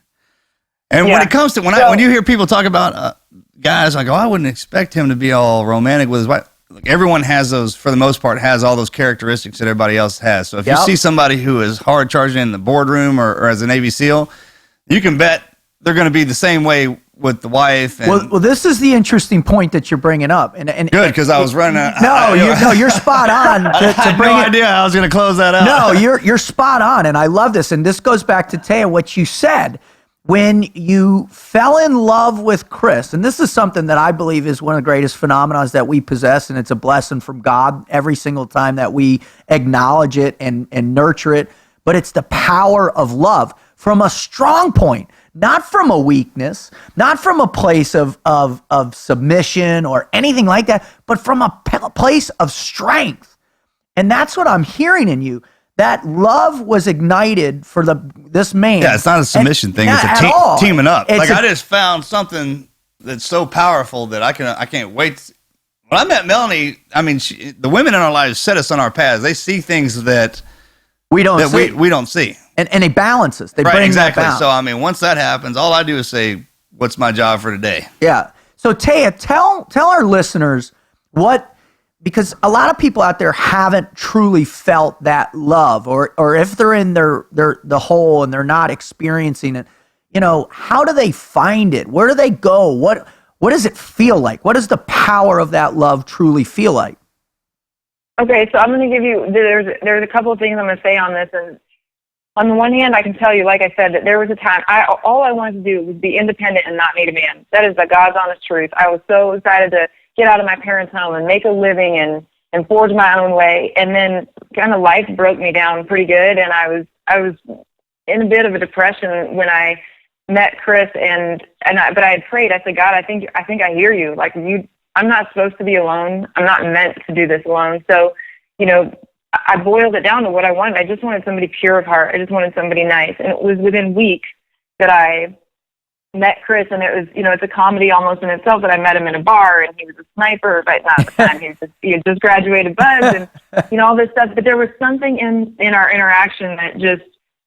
C: And when it comes to when you hear people talk about guys like, oh, I wouldn't expect him to be all romantic with his wife. Like, everyone has those, for the most part, has all those characteristics that everybody else has. So if you see somebody who is hard charging in the boardroom or as a Navy SEAL, you can bet they're going to be the same way with the wife. And
B: well, this is the interesting point that you're bringing up. And
C: good, because I was running out.
B: You're spot on.
C: I had no idea how I was going to close that out.
B: No, you're spot on, and I love this. And this goes back to Taya, what you said. When you fell in love with Chris, and this is something that I believe is one of the greatest phenomena that we possess, and it's a blessing from God every single time that we acknowledge it and nurture it, but it's the power of love from a strong point, not from a weakness, not from a place of submission or anything like that, but from a place of strength. And that's what I'm hearing in you. That love was ignited for this man.
C: Yeah, it's not a submission thing. It's a teaming up. I just found something that's so powerful that I can't wait. When I met Melanie, I mean, the women in our lives set us on our paths. They see things that
B: we don't see.
C: We don't see.
B: And they balance us. They
C: Right,
B: bring
C: exactly.
B: that balance.
C: So, I mean, once that happens, all I do is say, what's my job for today?
B: Yeah. So Taya, tell our listeners because a lot of people out there haven't truly felt that love, or if they're in the hole and they're not experiencing it, how do they find it? Where do they go? What does it feel like? What does the power of that love truly feel like?
D: Okay, so I'm going to give you, there's a couple of things I'm going to say on this. And on the one hand, I can tell you, like I said, that there was a time, all I wanted to do was be independent and not need a man. That is the God's honest truth. I was so excited to get out of my parents' home and make a living and forge my own way. And then kind of life broke me down pretty good. And I was in a bit of a depression when I met Chris, but I had prayed. I said, God, I think I hear you. Like I'm not supposed to be alone. I'm not meant to do this alone. So, I boiled it down to what I wanted. I just wanted somebody pure of heart. I just wanted somebody nice. And it was within weeks that I met Chris, and it was, it's a comedy almost in itself that I met him in a bar, and he was a sniper, but not at the time. He had just graduated Buzz, and, all this stuff. But there was something in our interaction that just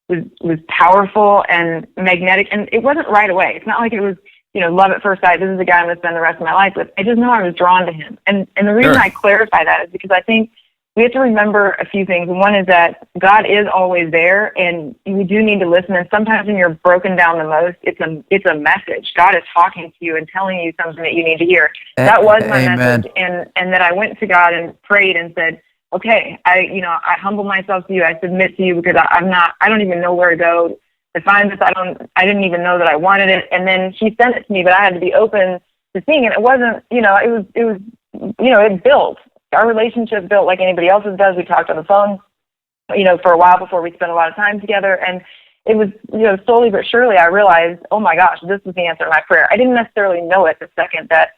D: was powerful and magnetic, and it wasn't right away. It's not like it was, love at first sight. This is the guy I'm going to spend the rest of my life with. I just know I was drawn to him. And the reason I clarify that is because I think we have to remember a few things. One is that God is always there, and we do need to listen. And sometimes when you're broken down the most, it's a message. God is talking to you and telling you something that you need to hear. That was my message, and that I went to God and prayed and said, okay, I humble myself to you. I submit to you because I don't even know where to go to find this. I didn't even know that I wanted it. And then he sent it to me, but I had to be open to seeing it. It wasn't, it built. Our relationship built like anybody else's does. We talked on the phone, for a while before we spent a lot of time together. And it was, slowly but surely I realized, oh my gosh, this was the answer to my prayer. I didn't necessarily know it the second that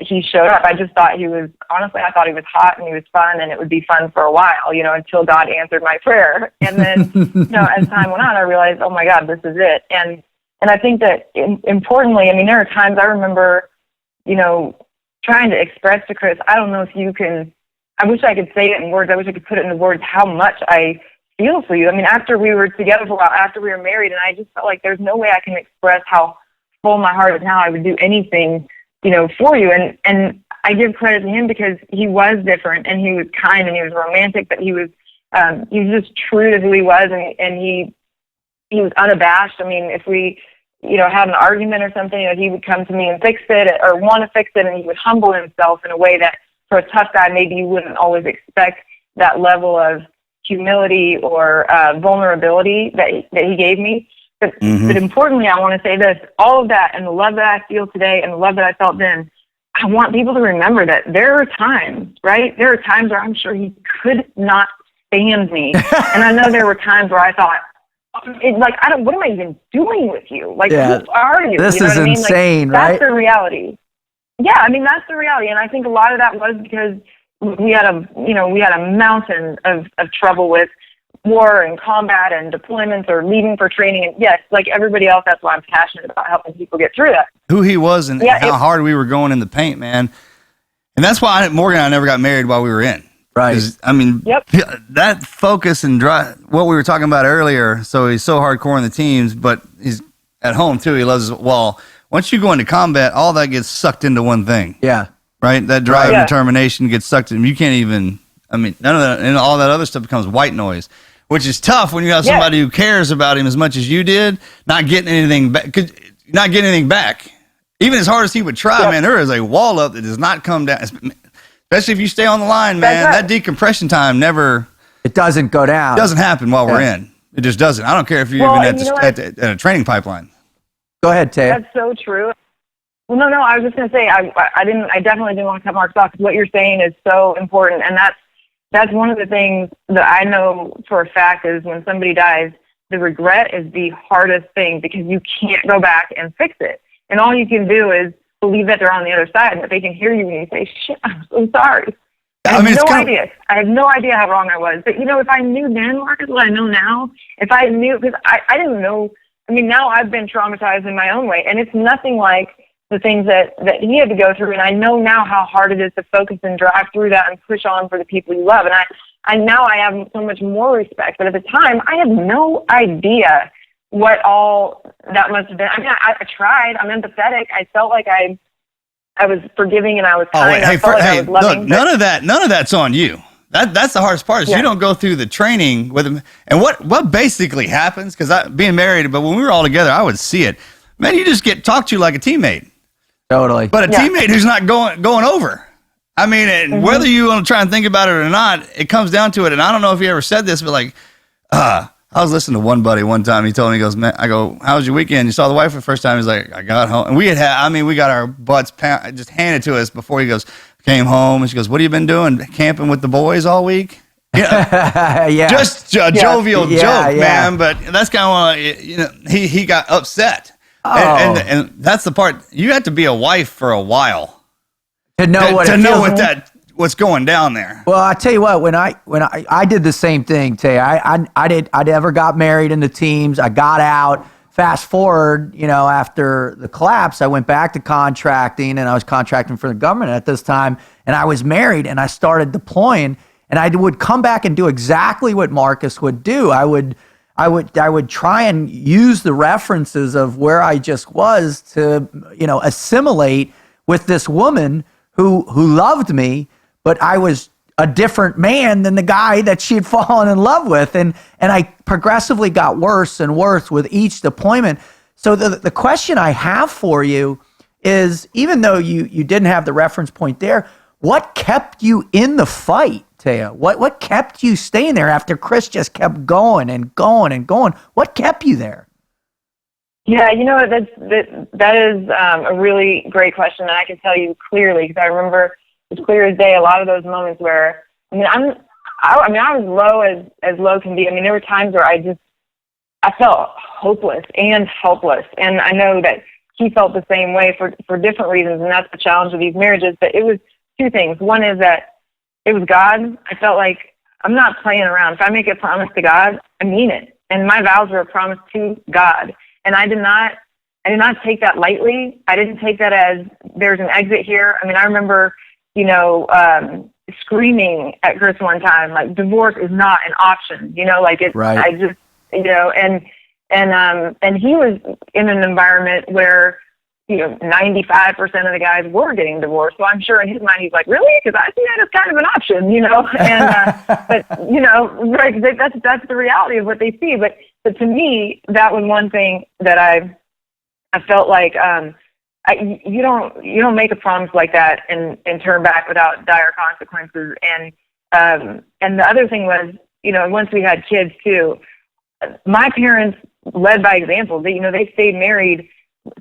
D: he showed up. I just thought I thought he was hot and he was fun and it would be fun for a while, until God answered my prayer. And then, as time went on, I realized, oh my God, this is it. And I think that importantly, there are times I remember, trying to express to Chris, I don't know if you can, I wish I could say it in words. I wish I could put it into words how much I feel for you. After we were together for a while, after we were married, and I just felt like there's no way I can express how full my heart is now. I would do anything, for you. And I give credit to him because he was different and he was kind and he was romantic, but he was just true to who he was, and he was unabashed. If we, had an argument or something, he would come to me and fix it or want to fix it, and he would humble himself in a way that for a tough guy, maybe you wouldn't always expect that level of humility or vulnerability that he gave me. But importantly, I want to say this, all of that and the love that I feel today and the love that I felt then, I want people to remember that there are times, right? There are times where I'm sure he could not stand me. And I know there were times where I thought, what am I even doing with you? Who are you?
B: This is insane, right?
D: That's the reality. Yeah, that's the reality. And I think a lot of that was because we had a mountain of trouble with war and combat and deployments or leaving for training. And yes, like everybody else, that's why I'm passionate about helping people get through that.
C: Who he was and how hard we were going in the paint, man. And that's why Morgan and I never got married while we were in.
B: Right.
C: That focus and drive, what we were talking about earlier, so he's so hardcore in the teams, but he's at home too. He loves his wall. Once you go into combat, all that gets sucked into one thing.
B: Yeah.
C: Right? That drive and determination gets sucked in. You can't even, none of that, and all that other stuff becomes white noise, which is tough when you have somebody who cares about him as much as you did, not getting anything back. Even as hard as he would try, man, there is a wall up that does not come down. Especially if you stay on the line, man. That decompression time
B: it doesn't go down.
C: It doesn't happen while we're in. It just doesn't. I don't care if you're even at a training pipeline.
B: Go ahead, Taya.
D: That's so true. Well, no, I was just going to say, I definitely didn't want to cut Mark's off because what you're saying is so important. And that's one of the things that I know for a fact is when somebody dies, the regret is the hardest thing because you can't go back and fix it. And all you can do is believe that they're on the other side and that they can hear you when you say, shit, I'm so sorry. I have no idea. I have no idea how wrong I was. But, if I knew then, Marcus, what I know now, if I knew, because I didn't know, now I've been traumatized in my own way. And it's nothing like the things that he had to go through. And I know now how hard it is to focus and drive through that and push on for the people you love. And I now I have so much more respect. But at the time, I had no idea what all that must have been. I mean, I tried. I'm empathetic. I felt like I was forgiving and I was kind. I felt like I was loving.
C: Look, none of that's on you. That's the hardest part is you don't go through the training with them. And what basically happens, because being married, but when we were all together, I would see it. Man, you just get talked to like a teammate.
B: Totally.
C: But a teammate who's not going over. I mean, whether you want to try and think about it or not, it comes down to it. And I don't know if you ever said this, but like, I was listening to one buddy one time. He told me, he goes, man, I go, how was your weekend? You saw the wife for the first time? He's like, I got home. And we got our butts just handed to us before he goes, came home. And she goes, what have you been doing? Camping with the boys all week? Yeah. Just a jovial joke, man. But that's kind of, he got upset. Oh. And that's the part. You have to be a wife for a while
B: to know
C: what's going down there.
B: Well, I tell you what, when I did the same thing, Taya. I never got married in the teams. I got out. Fast forward, after the collapse, I went back to contracting, and I was contracting for the government at this time. And I was married, and I started deploying, and I would come back and do exactly what Marcus would do. I would try and use the references of where I just was to, assimilate with this woman who loved me, but I was a different man than the guy that she had fallen in love with. And I progressively got worse and worse with each deployment. So the question I have for you is, even though you didn't have the reference point there, what kept you in the fight? Taya, what kept you staying there after Chris just kept going and going and going? What kept you there?
D: Yeah, that is a really great question, and I can tell you clearly, because I remember as clear as day a lot of those moments where I was low as low can be. I mean, there were times where I felt hopeless and helpless, and I know that he felt the same way for different reasons, and that's the challenge of these marriages. But it was two things. One is that it was God. I felt like I'm not playing around. If I make a promise to God, I mean it. And my vows were a promise to God. And I did not take that lightly. I didn't take that as there's an exit here. I mean, I remember, screaming at Chris one time, like, divorce is not an option, like it, right. I just, and he was in an environment where, 95% of the guys were getting divorced. So I'm sure in his mind, he's like, really? Because I see that as kind of an option, and, but, right, that's the reality of what they see. But to me, that was one thing that I felt like, you don't make a promise like that and turn back without dire consequences. And the other thing was, once we had kids too, my parents led by example. They stayed married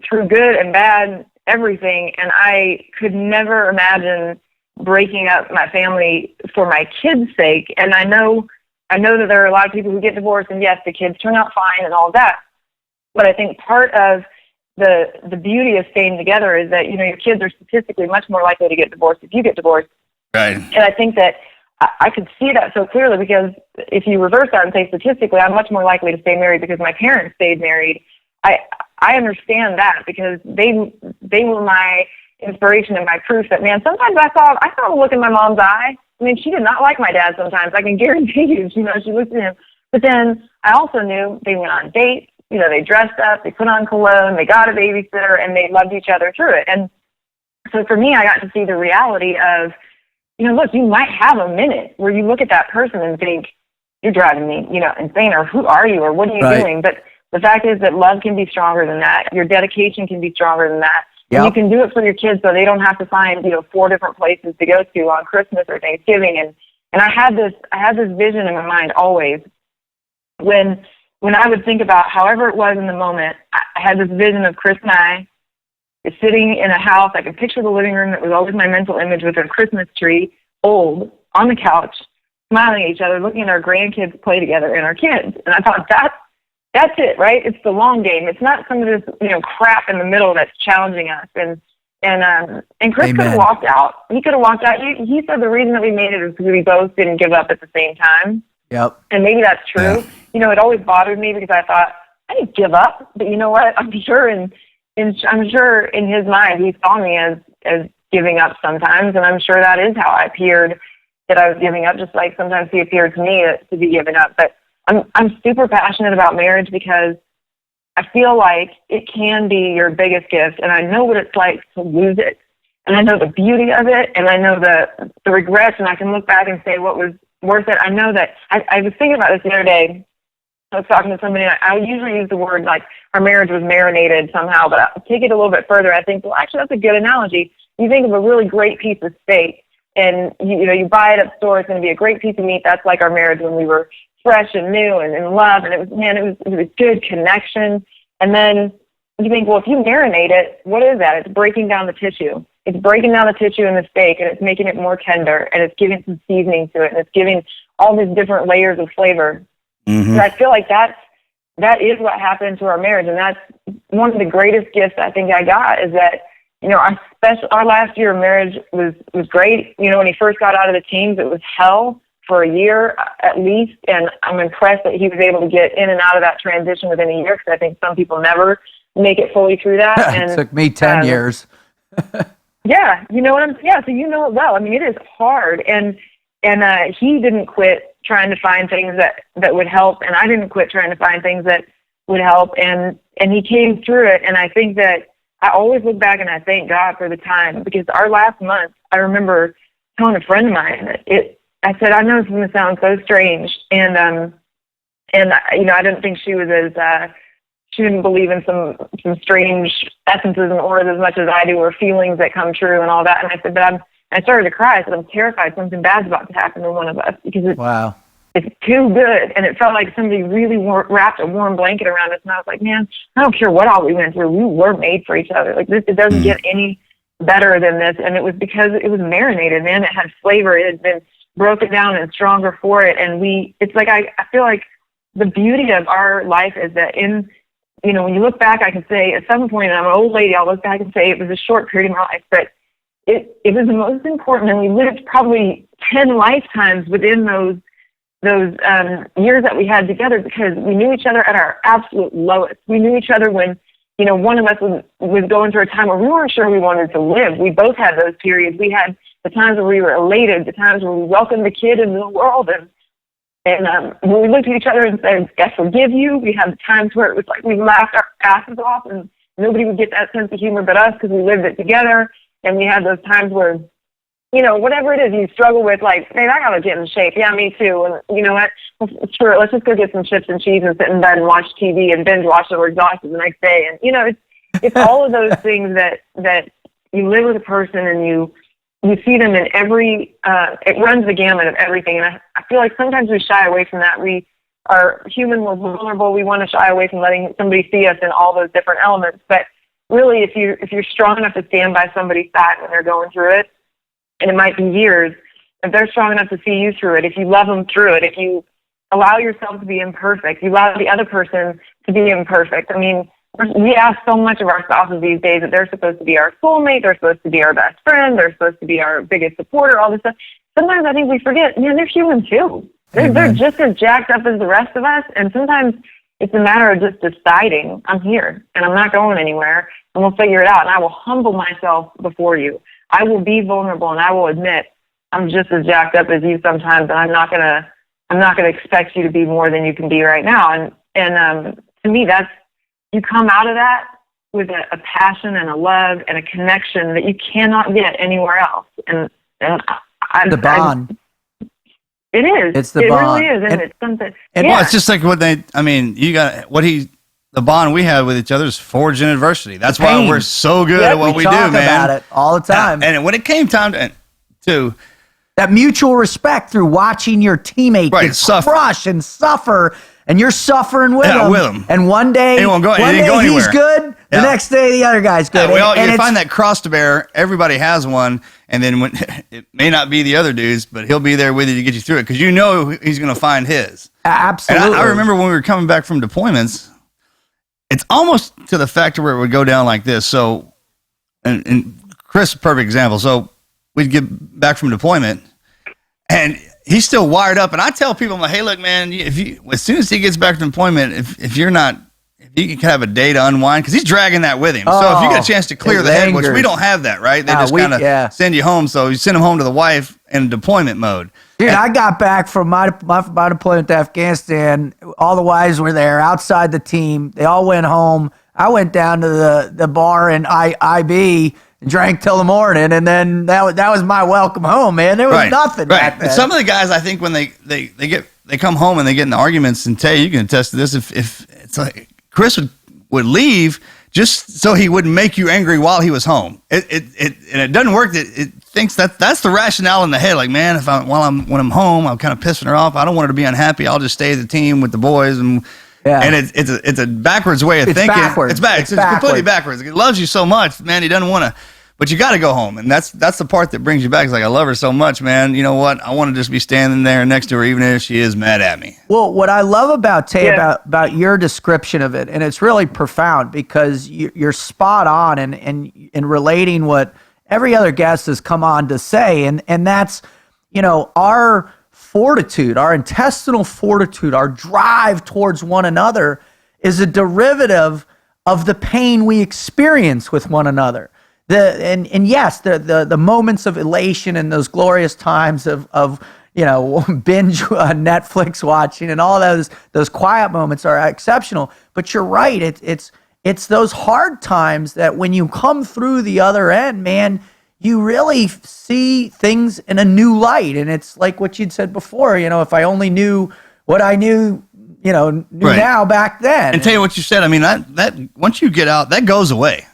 D: through good and bad, everything. And I could never imagine breaking up my family for my kids' sake. And I know that there are a lot of people who get divorced, and yes, the kids turn out fine and all that. But I think part of the beauty of staying together is that, your kids are statistically much more likely to get divorced if you get divorced.
C: Right.
D: And I think that I could see that so clearly, because if you reverse that and say statistically, I'm much more likely to stay married because my parents stayed married. I understand that, because they were my inspiration and my proof that, man, sometimes I saw the look in my mom's eye. I mean, she did not like my dad sometimes. I can guarantee you, she looked at him. But then I also knew they went on dates. They dressed up, they put on cologne, they got a babysitter, and they loved each other through it. And so for me, I got to see the reality of, look, you might have a minute where you look at that person and think, you're driving me, insane, or who are you, or what are you doing? But the fact is that love can be stronger than that. Your dedication can be stronger than that. Yep. And you can do it for your kids so they don't have to find, 4 different places to go to on Christmas or Thanksgiving. And I had this vision in my mind always. When I would think about however it was in the moment, I had this vision of Chris and I sitting in a house. I could picture the living room that was always my mental image, with a Christmas tree, old, on the couch, smiling at each other, looking at our grandkids play together and our kids. And I thought, that's it, right? It's the long game. It's not some of this, crap in the middle that's challenging us. And Chris could have walked out. He could have walked out. He said the reason that we made it is because we both didn't give up at the same time.
B: Yep.
D: And maybe that's true. Yeah. It always bothered me, because I thought, I didn't give up. But you know what? I'm sure in I'm sure in his mind he saw me as giving up sometimes, and I'm sure that is how I appeared, that I was giving up, just like sometimes he appeared to me to be giving up. But I'm super passionate about marriage because I feel like it can be your biggest gift, and I know what it's like to lose it, and I know the beauty of it, and I know the regrets, and I can look back and say what was worth it. I know that I was thinking about this the other day. I was talking to somebody, and I usually use the word like our marriage was marinated somehow, but I'll take it a little bit further. I think, well, actually, that's a good analogy. You think of a really great piece of steak, and you buy it at the store. It's going to be a great piece of meat. That's like our marriage when we were fresh and new and in love, and it was a good connection. And then you think, well, if you marinate it, what is that? It's breaking down the tissue. It's breaking down the tissue in the steak, and it's making it more tender, and it's giving some seasoning to it, and it's giving all these different layers of flavor. Mm-hmm. And I feel like that is what happened to our marriage, and that's one of the greatest gifts I think I got, is that, our last year of marriage was great. When he first got out of the teams, it was hell for a year at least, and I'm impressed that he was able to get in and out of that transition within a year, because I think some people never make it fully through that. And
B: it took me 10 years.
D: Yeah, you know what I'm saying? Yeah, so you know it well. I mean, it is hard, and he didn't quit trying to find things that would help, and I didn't quit trying to find things that would help, and he came through it. And I think that I always look back and I thank God for the time, because our last month, I remember telling a friend of mine I said, I know this is going to sound so strange, and I didn't think she was she didn't believe in some strange essences and auras as much as I do, or feelings that come true and all that. And I said, I started to cry. I said, I'm terrified something bad's about to happen to one of us, because it's too good. And it felt like somebody really wrapped a warm blanket around us. And I was like, man, I don't care what all we went through. We were made for each other. Like, it doesn't get any better than this. And it was because it was marinated, man. It had flavor. It had been broken down and stronger for it. And it's like, I feel like the beauty of our life is that when you look back, I can say at some point, and I'm an old lady, I'll look back and say it was a short period of my life, but it was the most important, and we lived probably 10 lifetimes within those years that we had together, because we knew each other at our absolute lowest. We knew each other when, one of us was going through a time where we weren't sure we wanted to live. We both had those periods. We had the times where we were elated, the times where we welcomed the kid into the world, and when we looked at each other and said, I forgive you. We had times where it was like we laughed our asses off, and nobody would get that sense of humor but us, because we lived it together. And we had those times where, whatever it is you struggle with, like, man, I got to get in shape. Yeah, me too. And you know what? Sure, let's just go get some chips and cheese and sit in bed and watch TV and binge watch till we're exhausted the next day. And, it's all of those things that you live with a person, and you see them in every, it runs the gamut of everything. And I feel like sometimes we shy away from that. We are human, we're vulnerable. We want to shy away from letting somebody see us in all those different elements. But really, if you're strong enough to stand by somebody's side when they're going through it, and it might be years, if they're strong enough to see you through it, if you love them through it, if you allow yourself to be imperfect, you allow the other person to be imperfect. I mean, we ask so much of our spouses these days that they're supposed to be our soulmate, they're supposed to be our best friend, they're supposed to be our biggest supporter, all this stuff. Sometimes I think we forget, man, they're human too. They're just as jacked up as the rest of us, and sometimes it's a matter of just deciding, I'm here, and I'm not going anywhere, and we'll figure it out, and I will humble myself before you. I will be vulnerable, and I will admit I'm just as jacked up as you sometimes, and I'm not gonna expect you to be more than you can be right now. And to me, that's, you come out of that with a passion and a love and a connection that you cannot get anywhere else. And
B: the bond.
D: It is.
B: It's the bond.
D: It really is, and it's something.
C: And well, it's just like the bond we have with each other is forged in adversity. That's why we're so good at what we do, man.
B: We talk about it all the time.
C: And when it came time to
B: that mutual respect through watching your teammate get crushed and suffer, and you're suffering with him. And one day he's good, the next day the other guy's good.
C: You find that cross to bear. Everybody has one, and then when it may not be the other dude's, but he'll be there with you to get you through it, because he's going to find his.
B: Absolutely.
C: And I remember when we were coming back from deployments, it's almost to the factor where it would go down like this. So, and Chris, perfect example. So we'd get back from deployment, and he's still wired up. And I tell people, I'm like, hey, look, man, as soon as he gets back to deployment, if you he can have a day to unwind because he's dragging that with him. So if you get a chance to clear the head, which we don't have that, right? They just kind of send you home. So you send him home to the wife in deployment mode.
B: Dude, I got back from my deployment to Afghanistan. All the wives were there outside the team. They all went home. I went down to the bar in IB and drank till the morning, and then that was my welcome home, man. There was nothing back then.
C: Some of the guys, I think, when they come home and they get in arguments, and Tay, you can attest to this, if it's like Chris would leave just so he wouldn't make you angry while he was home. And it doesn't work. It thinks that's the rationale in the head. Like, man, when I'm home, I'm kind of pissing her off. I don't want her to be unhappy. I'll just stay at the team with the boys. And it's a backwards way of thinking.
B: Backwards.
C: It's completely backwards. He loves you so much, man. He doesn't want to. But you got to go home, and that's the part that brings you back. It's like, I love her so much, man. You know what? I want to just be standing there next to her, even if she is mad at me.
B: Well, what I love about Tay, about your description of it, and it's really profound because you're spot on in relating what every other guest has come on to say, and that's, our fortitude, our intestinal fortitude, our drive towards one another is a derivative of the pain we experience with one another. Yes, the moments of elation and those glorious times of binge Netflix watching and all those quiet moments are exceptional. But you're right, it's those hard times that when you come through the other end, man, you really see things in a new light. And it's like what you'd said before, if I only knew what I knew now back then.
C: And tell you what you said, I mean, that once you get out, that goes away.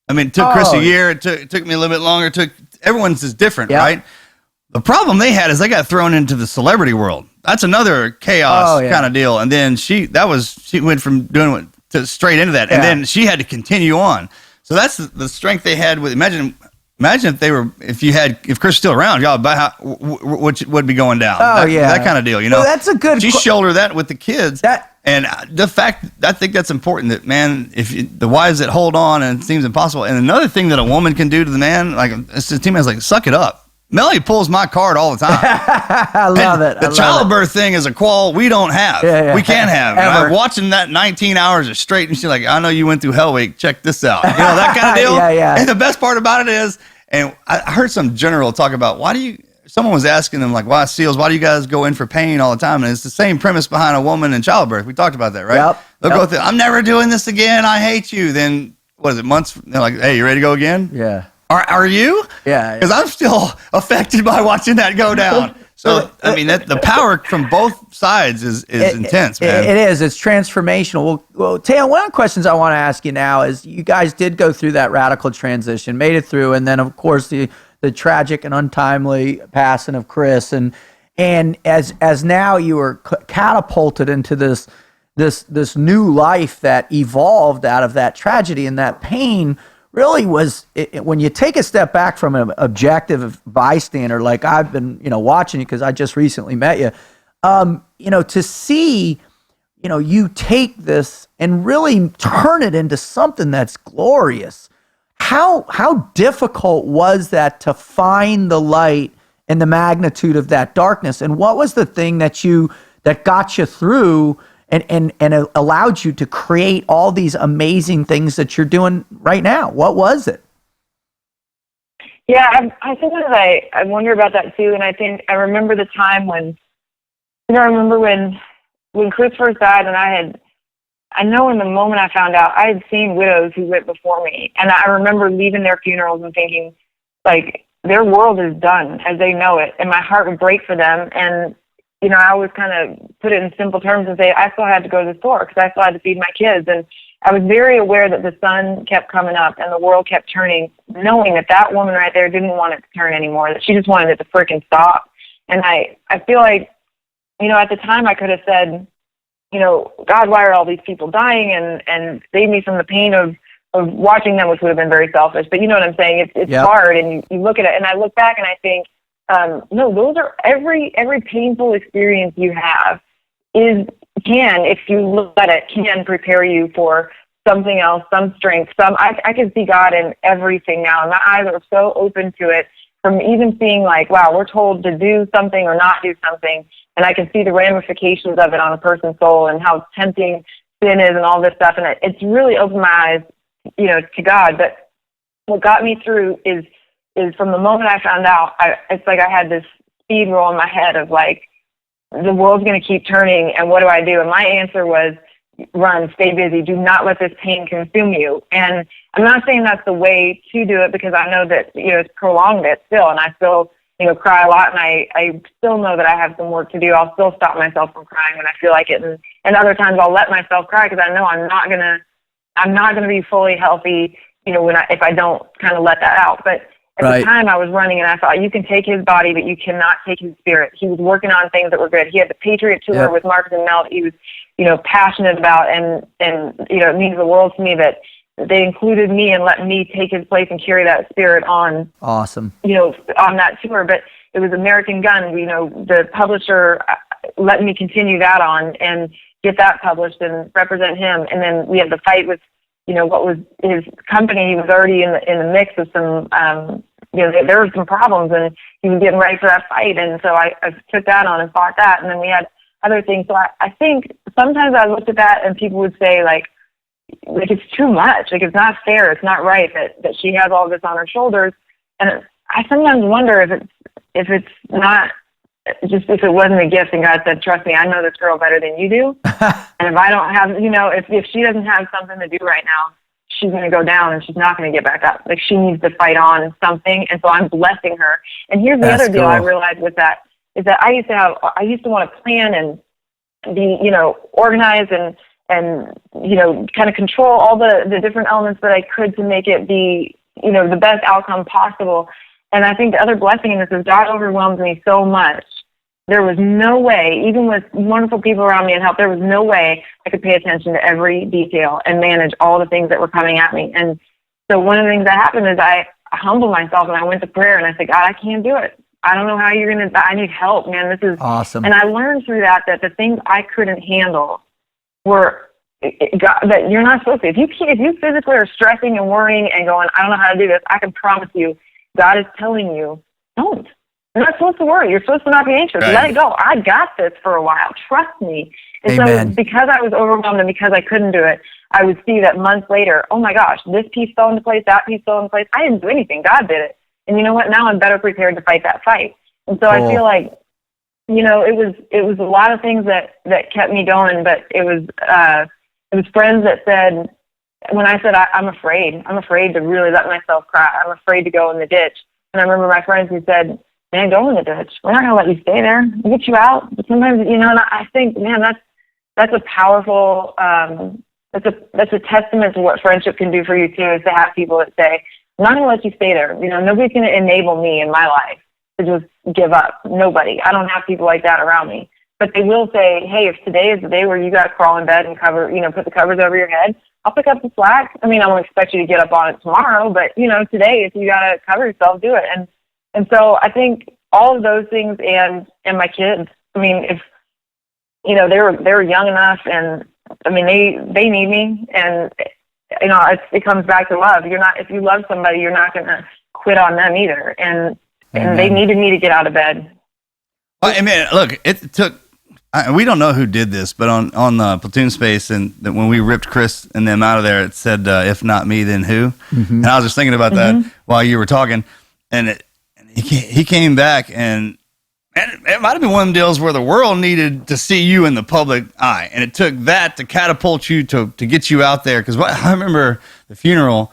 C: I mean, it took Chris a year. It took me a little bit longer. Everyone's is different, right? The problem they had is they got thrown into the celebrity world. That's another chaos kind of deal. And then she went from doing it to straight into that, and then she had to continue on. So that's the strength they had with. Imagine if Chris was still around, y'all, what would be going down? That kind of deal.
B: Well, that's a good.
C: She shouldered that with the kids. And the fact, I think that's important that, man, the wives that hold on and it seems impossible. And another thing that a woman can do to the man, like his teammate's like, suck it up. Melanie pulls my card all the time.
B: I love it.
C: The childbirth thing is a qual we don't have. We can't have. And I'm watching that 19 hours is straight, and she's like, I know you went through Hell Week. Check this out. That kind of deal. And the best part about it is, and I heard some general talk about, someone was asking them, like, why do you guys go in for pain all the time? And it's the same premise behind a woman in childbirth. We talked about that, right? They'll go through, I'm never doing this again. I hate you. Then, what is it, months? They're like, hey, you ready to go again?
B: Yeah.
C: Are you?
B: Yeah.
C: Because I'm still affected by watching that go down. So, I mean, the power from both sides is intense, man.
B: It is. It's transformational. Well, Taya, one of the questions I want to ask you now is, you guys did go through that radical transition, made it through, and then, of course, the tragic and untimely passing of Chris, and as now you were catapulted into this new life that evolved out of that tragedy, and that pain really was, when you take a step back from an objective bystander, like I've been, watching you because I just recently met you, to see, you take this and really turn it into something that's glorious. How difficult was that to find the light and the magnitude of that darkness? And what was the thing that got you through and allowed you to create all these amazing things that you're doing right now? What was it?
D: Yeah, I sometimes I wonder about that too, and I remember the time when, when Chris first died, and I know in the moment I found out, I had seen widows who went before me, and I remember leaving their funerals and thinking, like, their world is done as they know it, and my heart would break for them. And I always kind of put it in simple terms and say, I still had to go to the store because I still had to feed my kids. And I was very aware that the sun kept coming up and the world kept turning, knowing that woman right there didn't want it to turn anymore, that she just wanted it to freaking stop. And I feel like, at the time I could have said, God, why are all these people dying, and save me from the pain of watching them, which would have been very selfish. But you know what I'm saying? It's hard, and you look at it, and I look back and I think, no, those are every painful experience you have if you look at it, can prepare you for something else, some strength, I can see God in everything now, and my eyes are so open to it, from even seeing like, wow, we're told to do something or not do something, and I can see the ramifications of it on a person's soul and how tempting sin is and all this stuff. And it's really opened my eyes, to God. But what got me through is from the moment I found out, it's like I had this speed roll in my head of like, the world's going to keep turning, and what do I do? And my answer was, run, stay busy, do not let this pain consume you. And I'm not saying that's the way to do it, because I know that, it's prolonged it still, and I still, cry a lot, and I still know that I have some work to do. I'll still stop myself from crying when I feel like it, and other times I'll let myself cry because I know I'm not gonna be fully healthy, if I don't kind of let that out. But at the time I was running, and I thought, you can take his body, but you cannot take his spirit. He was working on things that were good. He had the Patriot Tour with Marcus and Mel that he was, passionate about, and it means the world to me that they included me and let me take his place and carry that spirit on.
B: Awesome.
D: On that tour. But it was American Gun. The publisher let me continue that on and get that published and represent him. And then we had the fight with, what was his company. He was already in the mix of some, there were some problems, and he was getting ready for that fight. And so I took that on and fought that. And then we had other things. So I think sometimes I looked at that and people would say like it's too much. Like, it's not fair. It's not right that she has all this on her shoulders. And I sometimes wonder if it's not just, if it wasn't a gift and God said, trust me, I know this girl better than you do. And if I don't have, if she doesn't have something to do right now, she's going to go down and she's not going to get back up. Like, she needs to fight on something. And so I'm blessing her. And here's the other deal I realized with that is that I used to want to plan and be, organized and kind of control all the different elements that I could to make it be, the best outcome possible. And I think the other blessing in this is God overwhelmed me so much. There was no way, even with wonderful people around me and help, there was no way I could pay attention to every detail and manage all the things that were coming at me. And so one of the things that happened is I humbled myself and I went to prayer and I said, God, I can't do it. I don't know how you're going to, I need help, man. This is
B: awesome.
D: And I learned through that the things I couldn't handle were that you're not supposed to. If you physically are stressing and worrying and going, I don't know how to do this, I can promise you, God is telling you, don't. You're not supposed to worry. You're supposed to not be anxious. Right. Let it go. I got this for a while. Trust me. And
B: Amen.
D: So because I was overwhelmed and because I couldn't do it, I would see that months later, oh my gosh, this piece fell into place, that piece fell into place. I didn't do anything. God did it. And you know what? Now I'm better prepared to fight that fight. And so I feel like, it was a lot of things that kept me going, but it was friends that said, when I said, I'm afraid to really let myself cry. I'm afraid to go in the ditch. And I remember my friends who said, man, go in the ditch. We're not going to let you stay there. We'll get you out. But sometimes, and I think, man, that's a powerful, that's a testament to what friendship can do for you too, is to have people that say, I'm not going to let you stay there. Nobody's going to enable me in my life to just give up. Nobody. I don't have people like that around me. But they will say, hey, if today is the day where you got to crawl in bed and cover, put the covers over your head, I'll pick up the slack. I mean, I won't expect you to get up on it tomorrow, but, today, if you got to cover yourself, do it. And so I think all of those things and my kids, I mean, if, they were young enough and, I mean, they need me. And, it comes back to love. If you love somebody, you're not going to quit on them either. And they needed me to get out of bed.
C: Well, I mean, look, it took, we don't know who did this, but on the Platoon Space, and when we ripped Chris and them out of there, it said, if not me, then who? Mm-hmm. And I was just thinking about that while you were talking, and he came back, and it might have been one of them deals where the world needed to see you in the public eye, and it took that to catapult you to get you out there. Because I remember the funeral.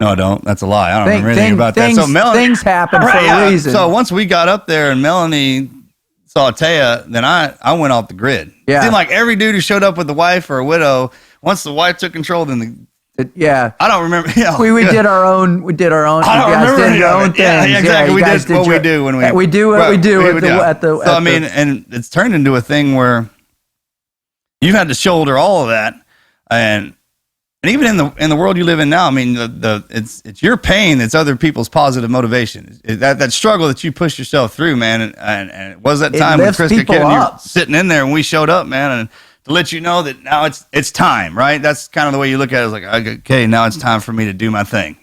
C: No, I don't. That's a lie. I don't remember anything about that. So Melanie,
B: things happen for a reason.
C: So once we got up there and Melanie saw Taya, then I went off the grid.
B: Yeah.
C: It seemed like every dude who showed up with a wife or a widow, once the wife took control, then I don't remember.
B: We did our own. We did our own.
C: I don't remember
B: did your own things.
C: Yeah, exactly. We did what we do when
B: we do what we do at the.
C: So I mean, and it's turned into a thing where you've had to shoulder all of that, and even in the world you live in now, I mean, it's your pain that's other people's positive motivation. That struggle that you push yourself through, man, and it was that time when Chris Kid and you were sitting in there and we showed up, man, and to let you know that now it's time, right? That's kind of the way you look at it. It's like, okay, now it's time for me to do my thing.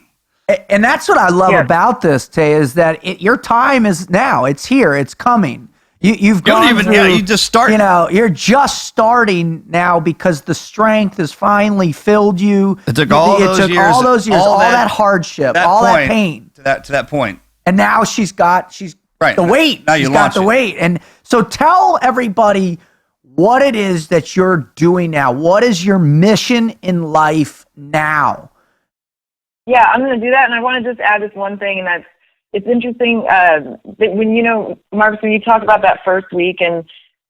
B: And that's what I love about this, Tay, is that your time is now. It's here. It's coming. You've gone
C: even,
B: through,
C: yeah, you just start.
B: You know, you're just starting now because the strength has finally filled you.
C: It took all those years,
B: all that hardship, all that pain.
C: To that point.
B: And now she's got
C: Right.
B: the weight.
C: Now you
B: she's got the
C: launch it.
B: weight. And so tell everybody what it is that you're doing now. What is your mission in life now?
D: Yeah, I'm going to do that. And I want to just add this one thing, and that's, it's interesting that when, you know, Marcus, when you talk about that first week, and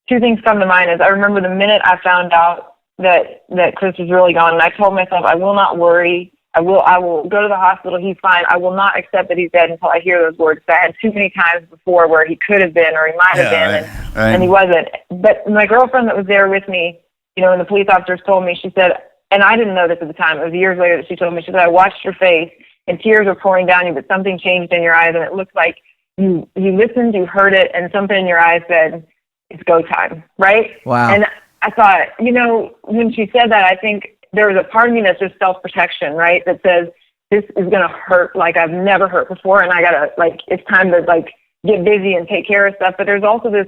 D: two things come to mind is I remember the minute I found out that Chris was really gone, and I told myself, I will not worry. I will go to the hospital. He's fine. I will not accept that he's dead until I hear those words. I had too many times before where he could have been or he might have been, and he wasn't. But my girlfriend that was there with me, you know, and the police officers told me, she said, and I didn't know this at the time, it was years later that she told me, she said, I watched your face and tears were pouring down you, but something changed in your eyes, and it looked like you listened, you heard it, and something in your eyes said, it's go time, right?
B: Wow.
D: And I thought, you know, when she said that, I think there was a part of me that's just self-protection, right, that says, this is going to hurt like I've never hurt before, and I got to, like, it's time to, like, get busy and take care of stuff. But there's also this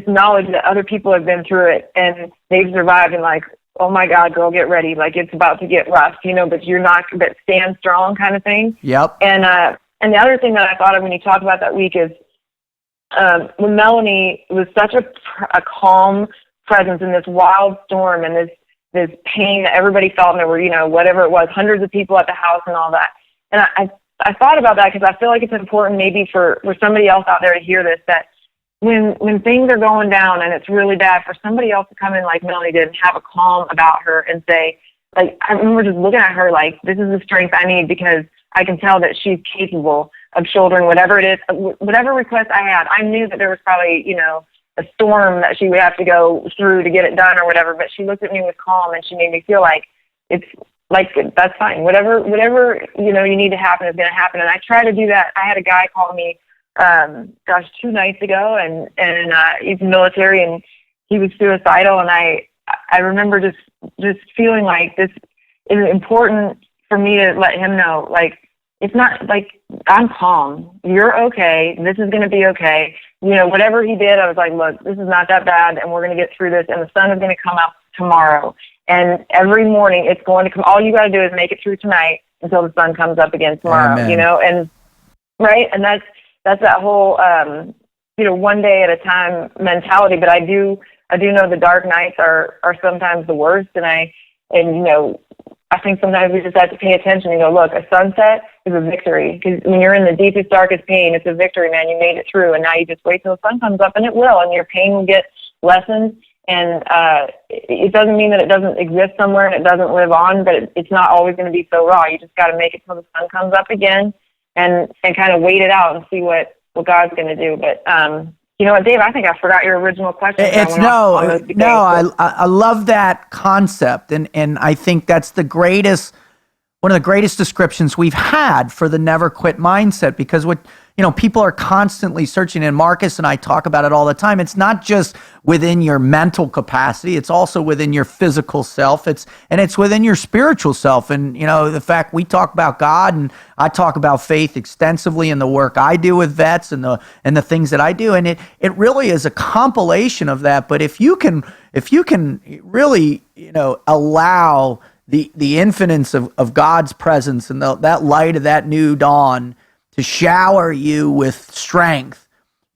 D: knowledge that other people have been through it, and they've survived, and, like, oh my God, girl, get ready. Like, it's about to get rough, you know, but you're not, but stand strong kind of thing.
B: Yep.
D: And the other thing that I thought of when you talked about that week is when Melanie was such a calm presence in this wild storm and this pain that everybody felt, and there were, you know, whatever it was, hundreds of people at the house and all that. And I thought about that because I feel like it's important maybe for somebody else out there to hear this, that when things are going down and it's really bad, for somebody else to come in like Melanie did and have a calm about her and say, like, I remember just looking at her like, this is the strength I need, because I can tell that she's capable of shouldering whatever it is, whatever request I had. I knew that there was probably, you know, a storm that she would have to go through to get it done or whatever, but she looked at me with calm and she made me feel like it's like, that's fine. Whatever, you know, you need to happen is going to happen. And I try to do that. I had a guy call me 2 nights ago, and he's military and he was suicidal, and I remember just feeling like this is important for me to let him know, like, it's not like, I'm calm, you're okay, this is going to be okay, you know, whatever he did, I was like, look, this is not that bad, and we're going to get through this, and the sun is going to come out tomorrow, and every morning it's going to come. All you got to do is make it through tonight until the sun comes up again tomorrow. Amen. You know, and right, and that's that whole you know, one day at a time mentality. But I do know the dark nights are sometimes the worst, and you know, I think sometimes we just have to pay attention and go, look, a sunset is a victory, because when you're in the deepest, darkest pain, it's a victory, man. You made it through, and now you just wait till the sun comes up, and it will, and your pain will get lessened. And it doesn't mean that it doesn't exist somewhere and it doesn't live on, but it's not always going to be so raw. You just got to make it till the sun comes up again, and kind of wait it out and see what God's going to do. But you know what, Dave? I think I forgot your original question.
B: I love that concept, and I think that's one of the greatest descriptions we've had for the never quit mindset, because people are constantly searching, and Marcus and I talk about it all the time. It's not just within your mental capacity, it's also within your physical self. It's within your spiritual self. And, the fact we talk about God, and I talk about faith extensively in the work I do with vets and the things that I do. And it really is a compilation of that. But if you can really, allow the infinite of God's presence and that light of that new dawn to shower you with strength,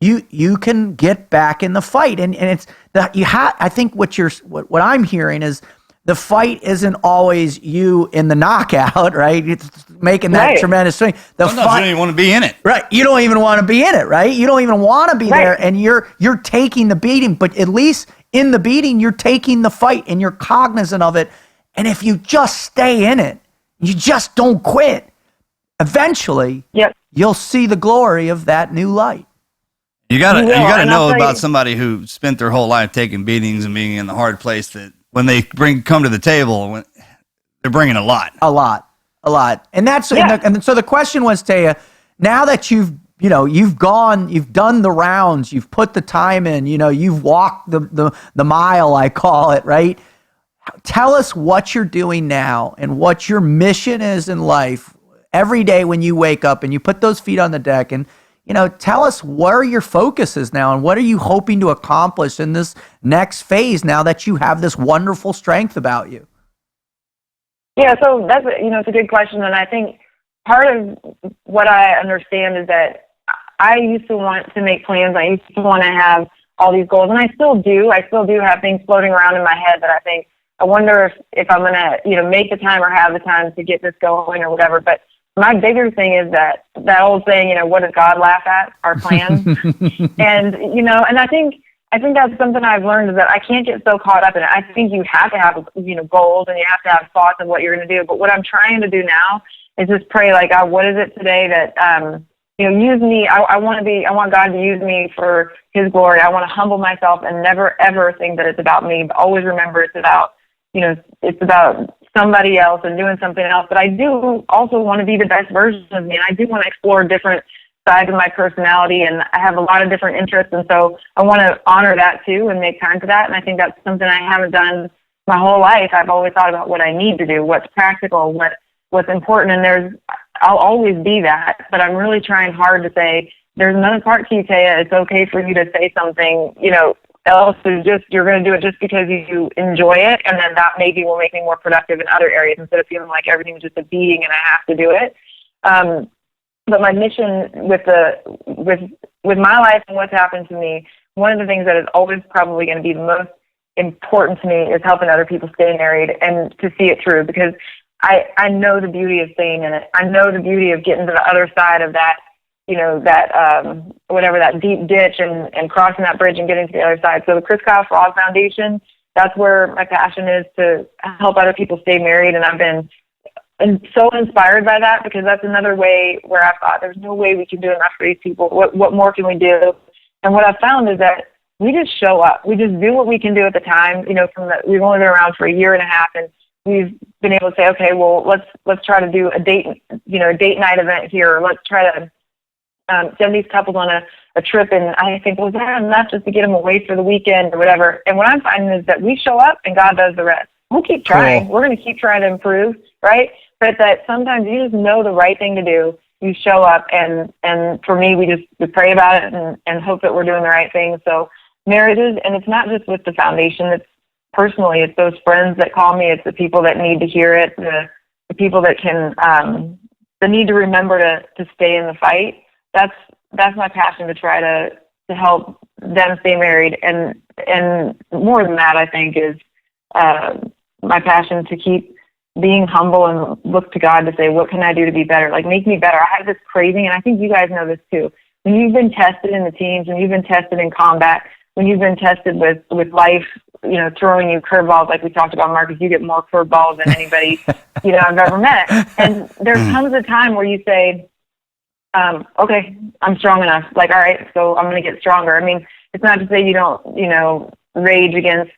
B: you can get back in the fight. And it's that I think what I'm hearing is the fight isn't always you in the knockout, right? It's making that tremendous swing.
C: Sometimes you don't even want to be in it.
B: Right. You don't even want to be in it, right? You don't even want to be there, and you're taking the beating, but at least in the beating, you're taking the fight and you're cognizant of it. And if you just stay in it, you just don't quit, eventually you'll see the glory of that new light.
C: You gotta know about somebody who spent their whole life taking beatings and being in the hard place, that when they come to the table, they're bringing a lot. And that's and so the question was, Taya, now that you've done the rounds, you've put the time in, you've walked the mile, I call it, right? Tell us what you're doing now and what your mission is in life every day when you wake up and you put those feet on the deck, and
B: tell us where your focus is now and what are you hoping to accomplish in this next phase now that you have this wonderful strength about you?
D: Yeah, so that's, it's a good question. And I think part of what I understand is that I used to want to make plans. I used to want to have all these goals, and I still do. I still do have things floating around in my head that I think, I wonder if I'm going to, make the time or have the time to get this going or whatever. But my bigger thing is that old saying, what does God laugh at? Our plans. And, and I think that's something I've learned is that I can't get so caught up in it. I think you have to have, goals and you have to have thoughts of what you're going to do. But what I'm trying to do now is just pray like, God, what is it today that, use me. I want God to use me for his glory. I want to humble myself and never, ever think that it's about me, but always remember it's about, it's about somebody else and doing something else. But I do also want to be the best version of me. And I do want to explore different sides of my personality. And I have a lot of different interests. And so I want to honor that too and make time for that. And I think that's something I haven't done my whole life. I've always thought about what I need to do, what's practical, what's important. And I'll always be that, but I'm really trying hard to say, there's another part to you, Taya. It's okay for you to say something, else is you're going to do it just because you enjoy it. And then that maybe will make me more productive in other areas instead of feeling like everything's just a beating and I have to do it. But my mission with my life and what's happened to me, one of the things that is always probably going to be the most important to me is helping other people stay married and to see it through, because I know the beauty of staying in it. I know the beauty of getting to the other side of that, that deep ditch and crossing that bridge and getting to the other side. So the Chris Kyle Frog Foundation, that's where my passion is, to help other people stay married. And I've been so inspired by that, because that's another way where I thought there's no way we can do enough for these people. What more can we do? And what I've found is that we just show up. We just do what we can do at the time. We've only been around for a year and a half, and we've been able to say, okay, well, let's try to do a date night event here. Let's try to send these couples on a trip. And I think, well, is that enough just to get them away for the weekend or whatever? And what I'm finding is that we show up and God does the rest. We'll keep trying. Cool. We're going to keep trying to improve, right? But that sometimes you just know the right thing to do. You show up, and for me, we pray about it and hope that we're doing the right thing. So marriages, and it's not just with the foundation. It's personally, it's those friends that call me. It's the people that need to hear it. The people that can, that need to remember to stay in the fight. That's my passion, to try to help them stay married. And more than that, I think, is my passion to keep being humble and look to God to say, what can I do to be better? Like, make me better. I have this craving, and I think you guys know this too. When you've been tested in the teams, when you've been tested in combat, when you've been tested with life, throwing you curveballs, like we talked about, Marcus, you get more curveballs than anybody, I've ever met. And there comes a time where you say, okay, I'm strong enough. Like, all right, so I'm going to get stronger. I mean, it's not to say you don't, rage against,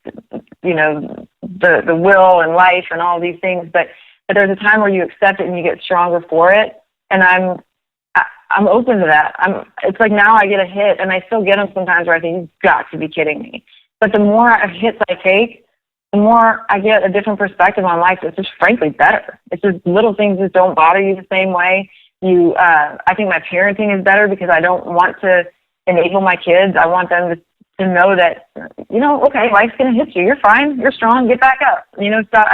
D: the will and life and all these things, but there's a time where you accept it and you get stronger for it. And I'm open to that. It's like now I get a hit, and I still get them sometimes where I think, you've got to be kidding me. But the more hits I take, the more I get a different perspective on life. It's just frankly better. It's just little things that don't bother you the same way. I think my parenting is better because I don't want to enable my kids. I want them to know that, okay, life's going to hit you. You're fine. You're strong. Get back up. Stop.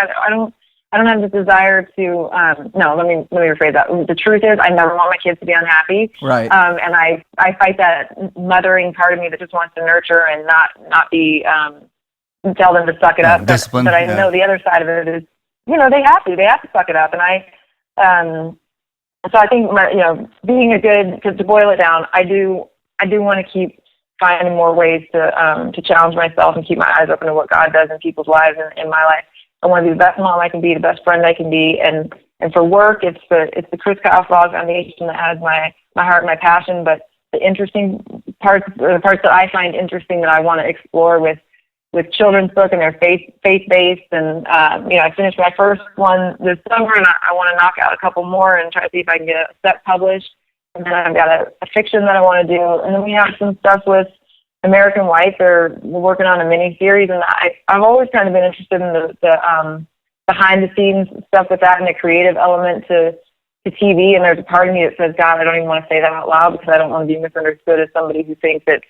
D: I don't have the desire to, no, let me rephrase that. The truth is, I never want my kids to be unhappy.
B: Right.
D: And I fight that mothering part of me that just wants to nurture and not be, tell them to suck it up.
C: Discipline.
D: But I know the other side of it is, they have to suck it up. And so I think, being to boil it down, I do want to keep finding more ways to challenge myself and keep my eyes open to what God does in people's lives and in my life. I want to be the best mom I can be, the best friend I can be, and for work, it's the Chris Kyle Frog Foundation that has my heart and my passion. But the interesting parts, the parts that I find interesting that I want to explore with children's book, and they're faith-based. And I finished my first one this summer, and I want to knock out a couple more and try to see if I can get a set published. And then I've got a fiction that I want to do, and then we have some stuff with American Wife. We're working on a mini series, and I've always kind of been interested in the behind the scenes stuff with that, and the creative element to to TV, and there's a part of me that says, God, I don't even want to say that out loud because I don't want to be misunderstood as somebody who thinks it's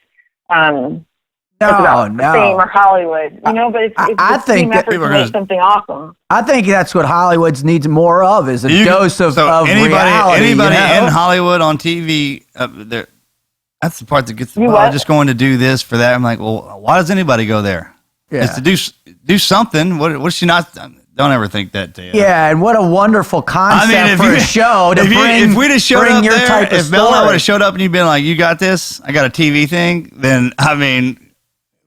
D: about fame or Hollywood, but it's
B: I
D: a
B: think
D: team effort to make something awesome.
B: I think that's what Hollywood needs more of, is a dose of
C: anybody,
B: reality.
C: Anybody in Hollywood on TV, that's the part that gets just going to do this for that. I'm like, well, why does anybody go there?
B: Yeah.
C: It's to do something. What's she not? Don't ever think that, Taya.
B: Yeah, and what a wonderful concept for a show to bring.
C: If we'd have showed up
B: your
C: there,
B: type of
C: if Mel and I
B: story.
C: would have showed up and you'd been like, "You got this. I got a TV thing," then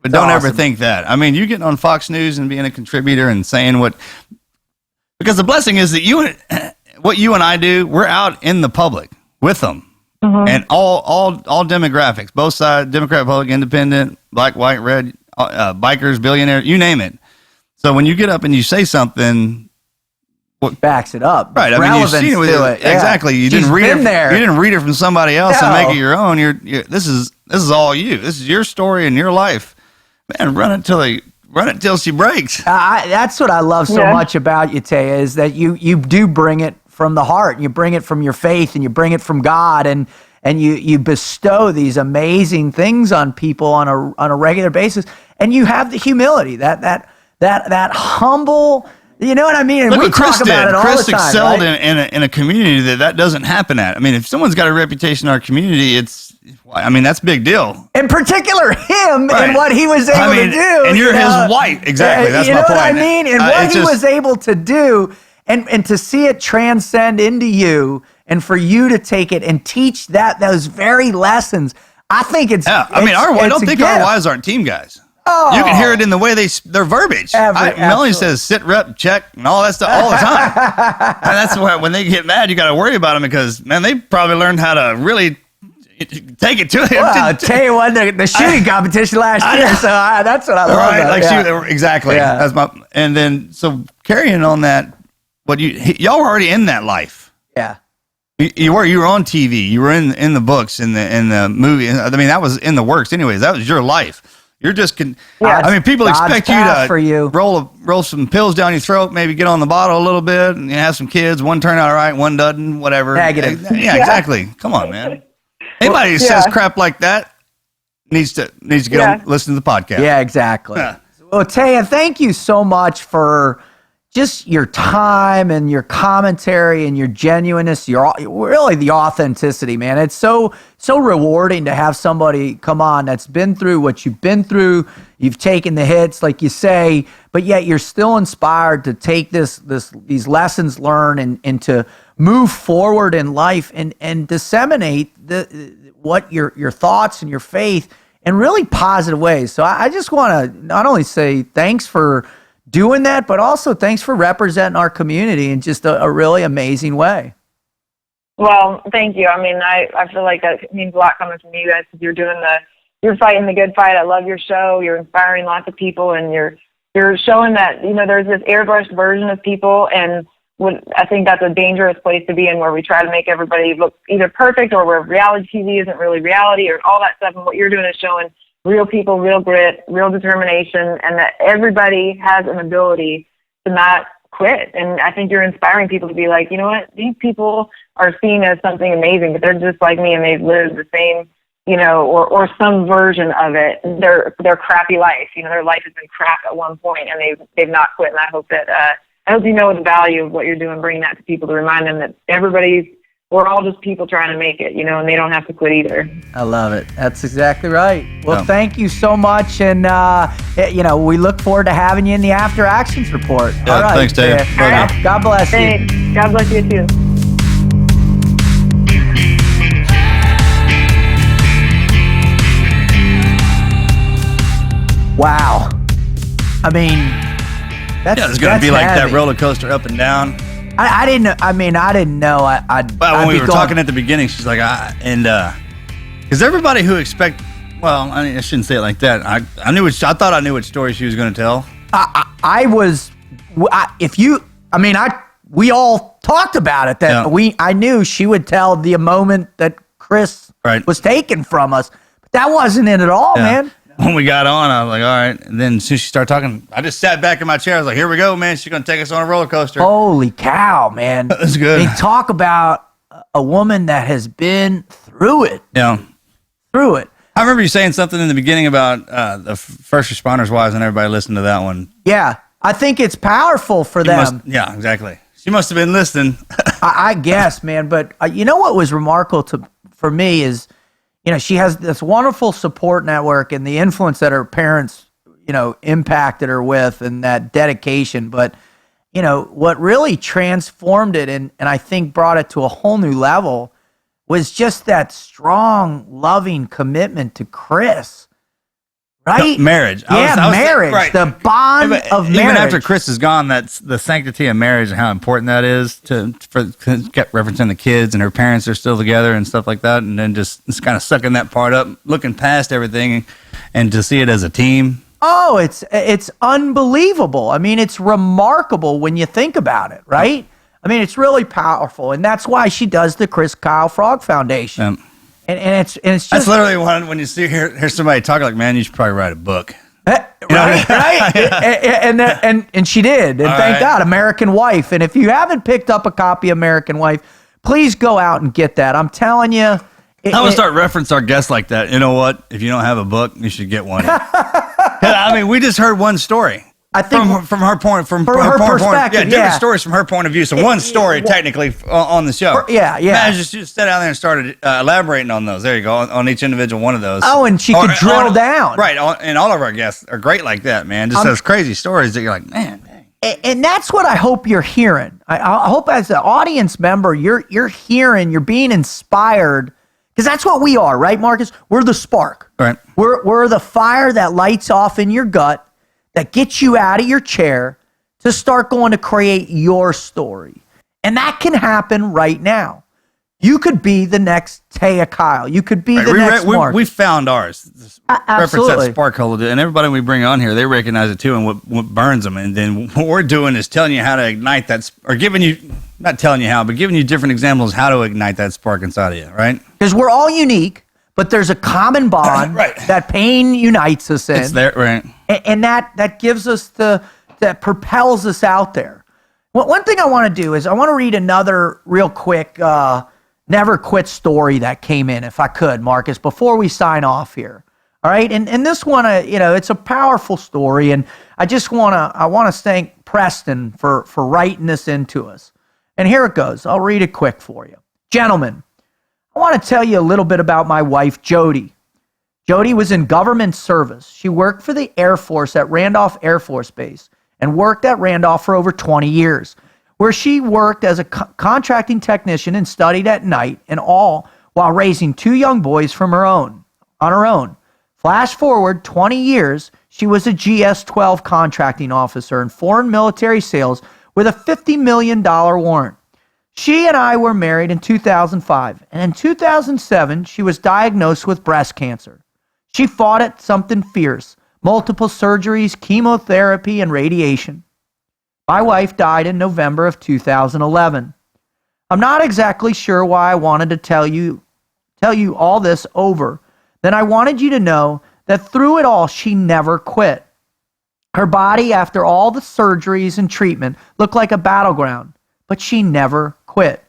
C: but don't ever think that. You getting on Fox News and being a contributor and saying because the blessing is that what you and I do, we're out in the public with them, and all demographics, both sides, Democrat, Republican, Independent, black, white, red, bikers, billionaires, you name it. So when you get up and you say something,
B: backs it up,
C: right?
B: Relevance
C: You've seen it with
B: to it. Yeah.
C: Exactly. You didn't read it.
B: There.
C: You didn't read it from somebody else and make it your own. This is all you. This is your story and your life. Man, run it till she breaks.
B: That's what I love so much about you, Taya, is that you do bring it from the heart, and you bring it from your faith, and you bring it from God, and you bestow these amazing things on people on a regular basis, and you have the humility, that humble. You know what I mean? And
C: Look
B: we
C: what Chris
B: talk about
C: did.
B: it all
C: Chris
B: the time.
C: excelled
B: right?
C: in a community that doesn't happen at. If someone's got a reputation in our community, that's a big deal.
B: In particular, him and what he was able to do.
C: And you're his wife. Exactly. That's my point.
B: You know what I mean? And what he was able to do, and to see it transcend into you, and for you to take it and teach those very lessons. I think it's.
C: Yeah. I don't think our wives aren't team guys.
B: Oh.
C: You can hear it in the way their verbiage. Melanie says sit, rep, check, and all that stuff all the time. And that's why when they get mad, you got to worry about them because, man, they probably learned how to really take it to him.
B: Well, I'll tell you what, the shooting competition last year, so that's what I love.
C: Right, exactly.
B: Yeah.
C: That's and then, so carrying on that, y'all were already in that life.
B: Yeah.
C: You were on TV. You were in the books, in the movie. That was in the works anyways. That was your life. You're just, people
B: God's
C: expect you
B: path
C: to
B: for you.
C: roll some pills down your throat, maybe get on the bottle a little bit, and have some kids. One turn out all right, one doesn't, whatever.
B: Negative.
C: Yeah, exactly. Come on, man. Anybody who says crap like that needs to get on, listen to the podcast.
B: Yeah, exactly.
C: Yeah.
B: Well, Taya, thank you so much for just your time and your commentary and your genuineness, really the authenticity, man. It's so rewarding to have somebody come on that's been through what you've been through. You've taken the hits, like you say, but yet you're still inspired to take these lessons learned and to move forward in life and disseminate what your thoughts and your faith in really positive ways. So I just want to not only say thanks for doing that, but also thanks for representing our community in just a really amazing way.
D: Well, thank you. I feel like that means a lot coming from you guys because you're fighting the good fight. I love your show. You're inspiring lots of people, and you're showing that there's this airbrushed version of people, and I think that's a dangerous place to be in, where we try to make everybody look either perfect or where reality TV isn't really reality or all that stuff. And what you're doing is showing real people, real grit, real determination, and that everybody has an ability to not quit. And I think you're inspiring people to be like, you know what, these people are seen as something amazing, but they're just like me and they've lived the same, or some version of it, their crappy life. Their life has been crap at one point and they've not quit. And I hope you know the value of what you're doing, bringing that to people to remind them that we're all just people trying to make it, and they don't have to quit either.
B: I love it. That's exactly right. Well, thank you so much. And, we look forward to having you in the After Actions Report.
C: Yeah,
B: all right.
C: thanks, Dave.
B: God bless you.
D: Thanks. God bless you, too.
B: Wow.
C: It's going to be like that roller coaster up and down.
B: I didn't know.
C: When we were talking at the beginning, she's like, because everybody who I shouldn't say it like that. I thought I knew what story she was going to tell. We all talked about it. I knew she would tell the moment that Chris was taken from us. But that wasn't it at all, man. when we got on, I was like, all right. And then as soon as she started talking, I just sat back in my chair. I was like, here we go, man. She's going to take us on a roller coaster.
B: Holy cow, man.
C: That's good.
B: They talk about a woman that has been through it.
C: Yeah.
B: Through it.
C: I remember you saying something in the beginning about the first responders' wives, and everybody listened to that one.
B: Yeah. I think it's powerful for them.
C: Yeah, exactly. She must have been listening.
B: I guess, man. But you know what was remarkable for me is, she has this wonderful support network and the influence that her parents, impacted her with and that dedication. But, what really transformed it and I think brought it to a whole new level was just that strong, loving commitment to Chris. Right?
C: Marriage.
B: Marriage. Right. The bond of marriage.
C: Even after Chris is gone, that's the sanctity of marriage and how important that is kept referencing the kids and her parents are still together and stuff like that. And then just kind of sucking that part up, looking past everything and to see it as a team.
B: Oh, it's unbelievable. I mean, it's remarkable when you think about it, right? I mean, it's really powerful. And that's why she does the Chris Kyle Frog Foundation. And it's just
C: that's literally when you hear somebody talk like, man, you should probably write a book.
B: Right. And she did. And thank God, American Wife. And if you haven't picked up a copy of American Wife, please go out and get that. I'm telling you.
C: I want to start reference our guests like that. You know what? If you don't have a book, you should get one. I mean, we just heard one story. I think from her perspective, different stories from her point of view. So one story technically on the show.
B: Man,
C: just sat down there and started elaborating on those. There you go, on each individual one of those.
B: Oh, and she could drill down.
C: Right, and all of our guests are great like that, man. Just those crazy stories that you're like, man.
B: And that's what I hope you're hearing. I hope as an audience member, you're hearing, you're being inspired. Because that's what we are, right, Marcus? We're the spark.
C: Right.
B: We're the fire that lights off in your gut, that gets you out of your chair to start going to create your story. And that can happen right now. You could be the next Taya Kyle. You could be the next Mark.
C: We found ours.
B: Absolutely.
C: Reference that spark hole. And everybody we bring on here, they recognize it too and what burns them. And then what we're doing is telling you how to ignite that, or giving you, not telling you how, but giving you different examples how to ignite that spark inside of you, right?
B: Because we're all unique, but there's a common bond that pain unites us in.
C: It's there, right?
B: And that gives us that propels us out there. Well, one thing I want to do is I want to read another real quick never quit story that came in, if I could, Marcus, before we sign off here. All right, and this one, it's a powerful story, and I want to thank Preston for writing this into us. And here it goes. I'll read it quick for you. Gentlemen, I want to tell you a little bit about my wife, Jody. Jody was in government service. She worked for the Air Force at Randolph Air Force Base and worked at Randolph for over 20 years, where she worked as a contracting technician and studied at night and all while raising 2 young boys on her own. Flash forward 20 years, she was a GS-12 contracting officer in foreign military sales with a $50 million warrant. She and I were married in 2005, and in 2007, she was diagnosed with breast cancer. She fought it something fierce, multiple surgeries, chemotherapy, and radiation. My wife died in November of 2011. I'm not exactly sure why I wanted to tell you all this over. Then I wanted you to know that through it all, she never quit. Her body, after all the surgeries and treatment, looked like a battleground, but she never quit.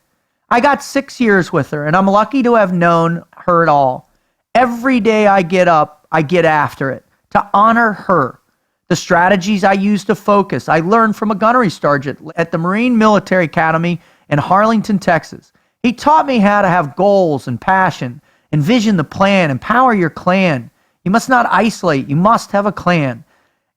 B: I got 6 years with her, and I'm lucky to have known her at all. Every day I get up, I get after it, to honor her. The strategies I use to focus, I learned from a gunnery sergeant at the Marine Military Academy in Harlingen, Texas. He taught me how to have goals and passion, envision the plan, empower your clan. You must not isolate, you must have a clan,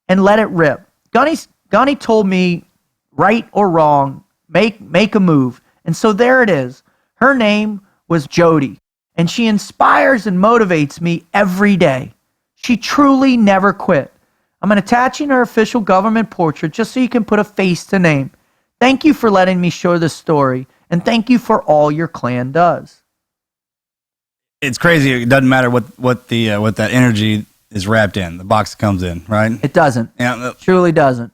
B: and let it rip. Gunny told me, right or wrong, make a move. And so there it is. Her name was Jody, and she inspires and motivates me every day. She truly never quit. I'm attaching her official government portrait just so you can put a face to name. Thank you for letting me share this story, and thank you for all your clan does.
C: It's crazy. It doesn't matter what that energy is wrapped in, the box it comes in, right?
B: It doesn't.
C: Yeah,
B: Truly doesn't.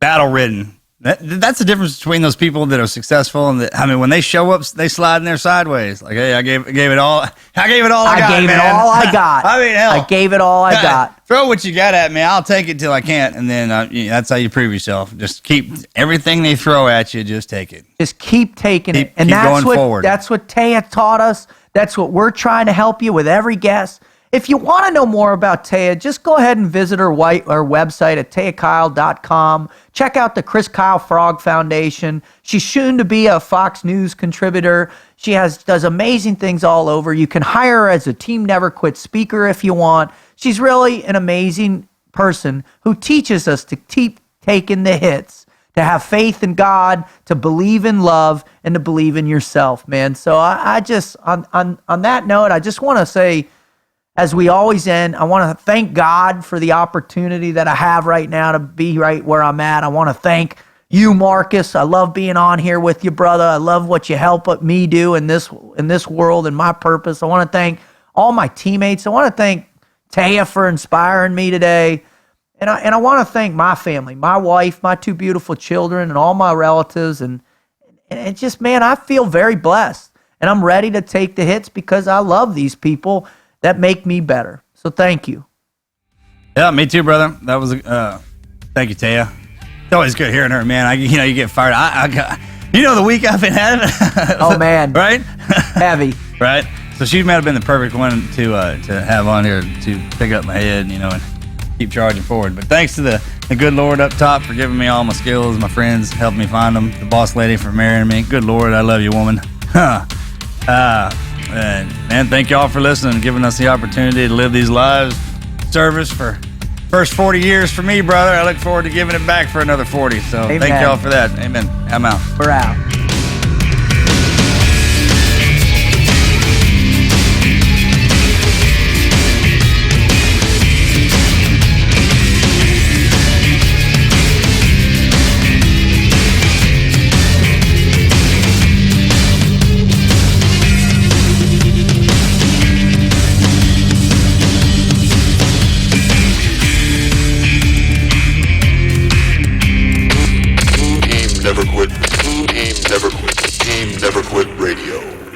C: Battle ridden. That's the difference between those people that are successful and that, I mean, when they show up, they slide in there sideways. Like, hey, I gave it all. I gave it all I got,
B: gave
C: man.
B: it all I got.
C: I mean, hell,
B: I gave it all I got.
C: Throw what you got at me. I'll take it till I can't, and then that's how you prove yourself. Just keep everything they throw at you. Just take it.
B: Just keep taking it, and
C: keep
B: that's
C: going forward.
B: That's what Taya taught us. That's what we're trying to help you with every guest. If you want to know more about Taya, just go ahead and visit her website at tayakyle.com. Check out the Chris Kyle Frog Foundation. She's soon to be a Fox News contributor. She does amazing things all over. You can hire her as a Team Never Quit speaker if you want. She's really an amazing person who teaches us to keep taking the hits, to have faith in God, to believe in love, and to believe in yourself, man. So I just, on that note, I just want to say, as we always end, I want to thank God for the opportunity that I have right now to be right where I'm at. I want to thank you, Marcus. I love being on here with you, brother. I love what you help me do in this world and my purpose. I want to thank all my teammates. I want to thank Taya for inspiring me today. And I want to thank my family, my wife, my 2 beautiful children, and all my relatives. And it just, man, I feel very blessed. And I'm ready to take the hits because I love these people that make me better. So thank you.
C: Yeah, me too, brother. That was thank you, Taya. It's always good hearing her, man. You get fired. I got, the week I've been having.
B: Oh man,
C: right?
B: Heavy,
C: right? So she might have been the perfect one to have on here to pick up my head, and keep charging forward. But thanks to the good Lord up top for giving me all my skills, my friends helping me find them, the boss lady for marrying me. Good Lord, I love you, woman. And man, thank y'all for listening and giving us the opportunity to live these lives. Service for first 40 years for me, brother. I look forward to giving it back for another 40. So
B: Amen.
C: Thank y'all for that. Amen. I'm out.
B: We're out.
E: Team Never Quit Radio.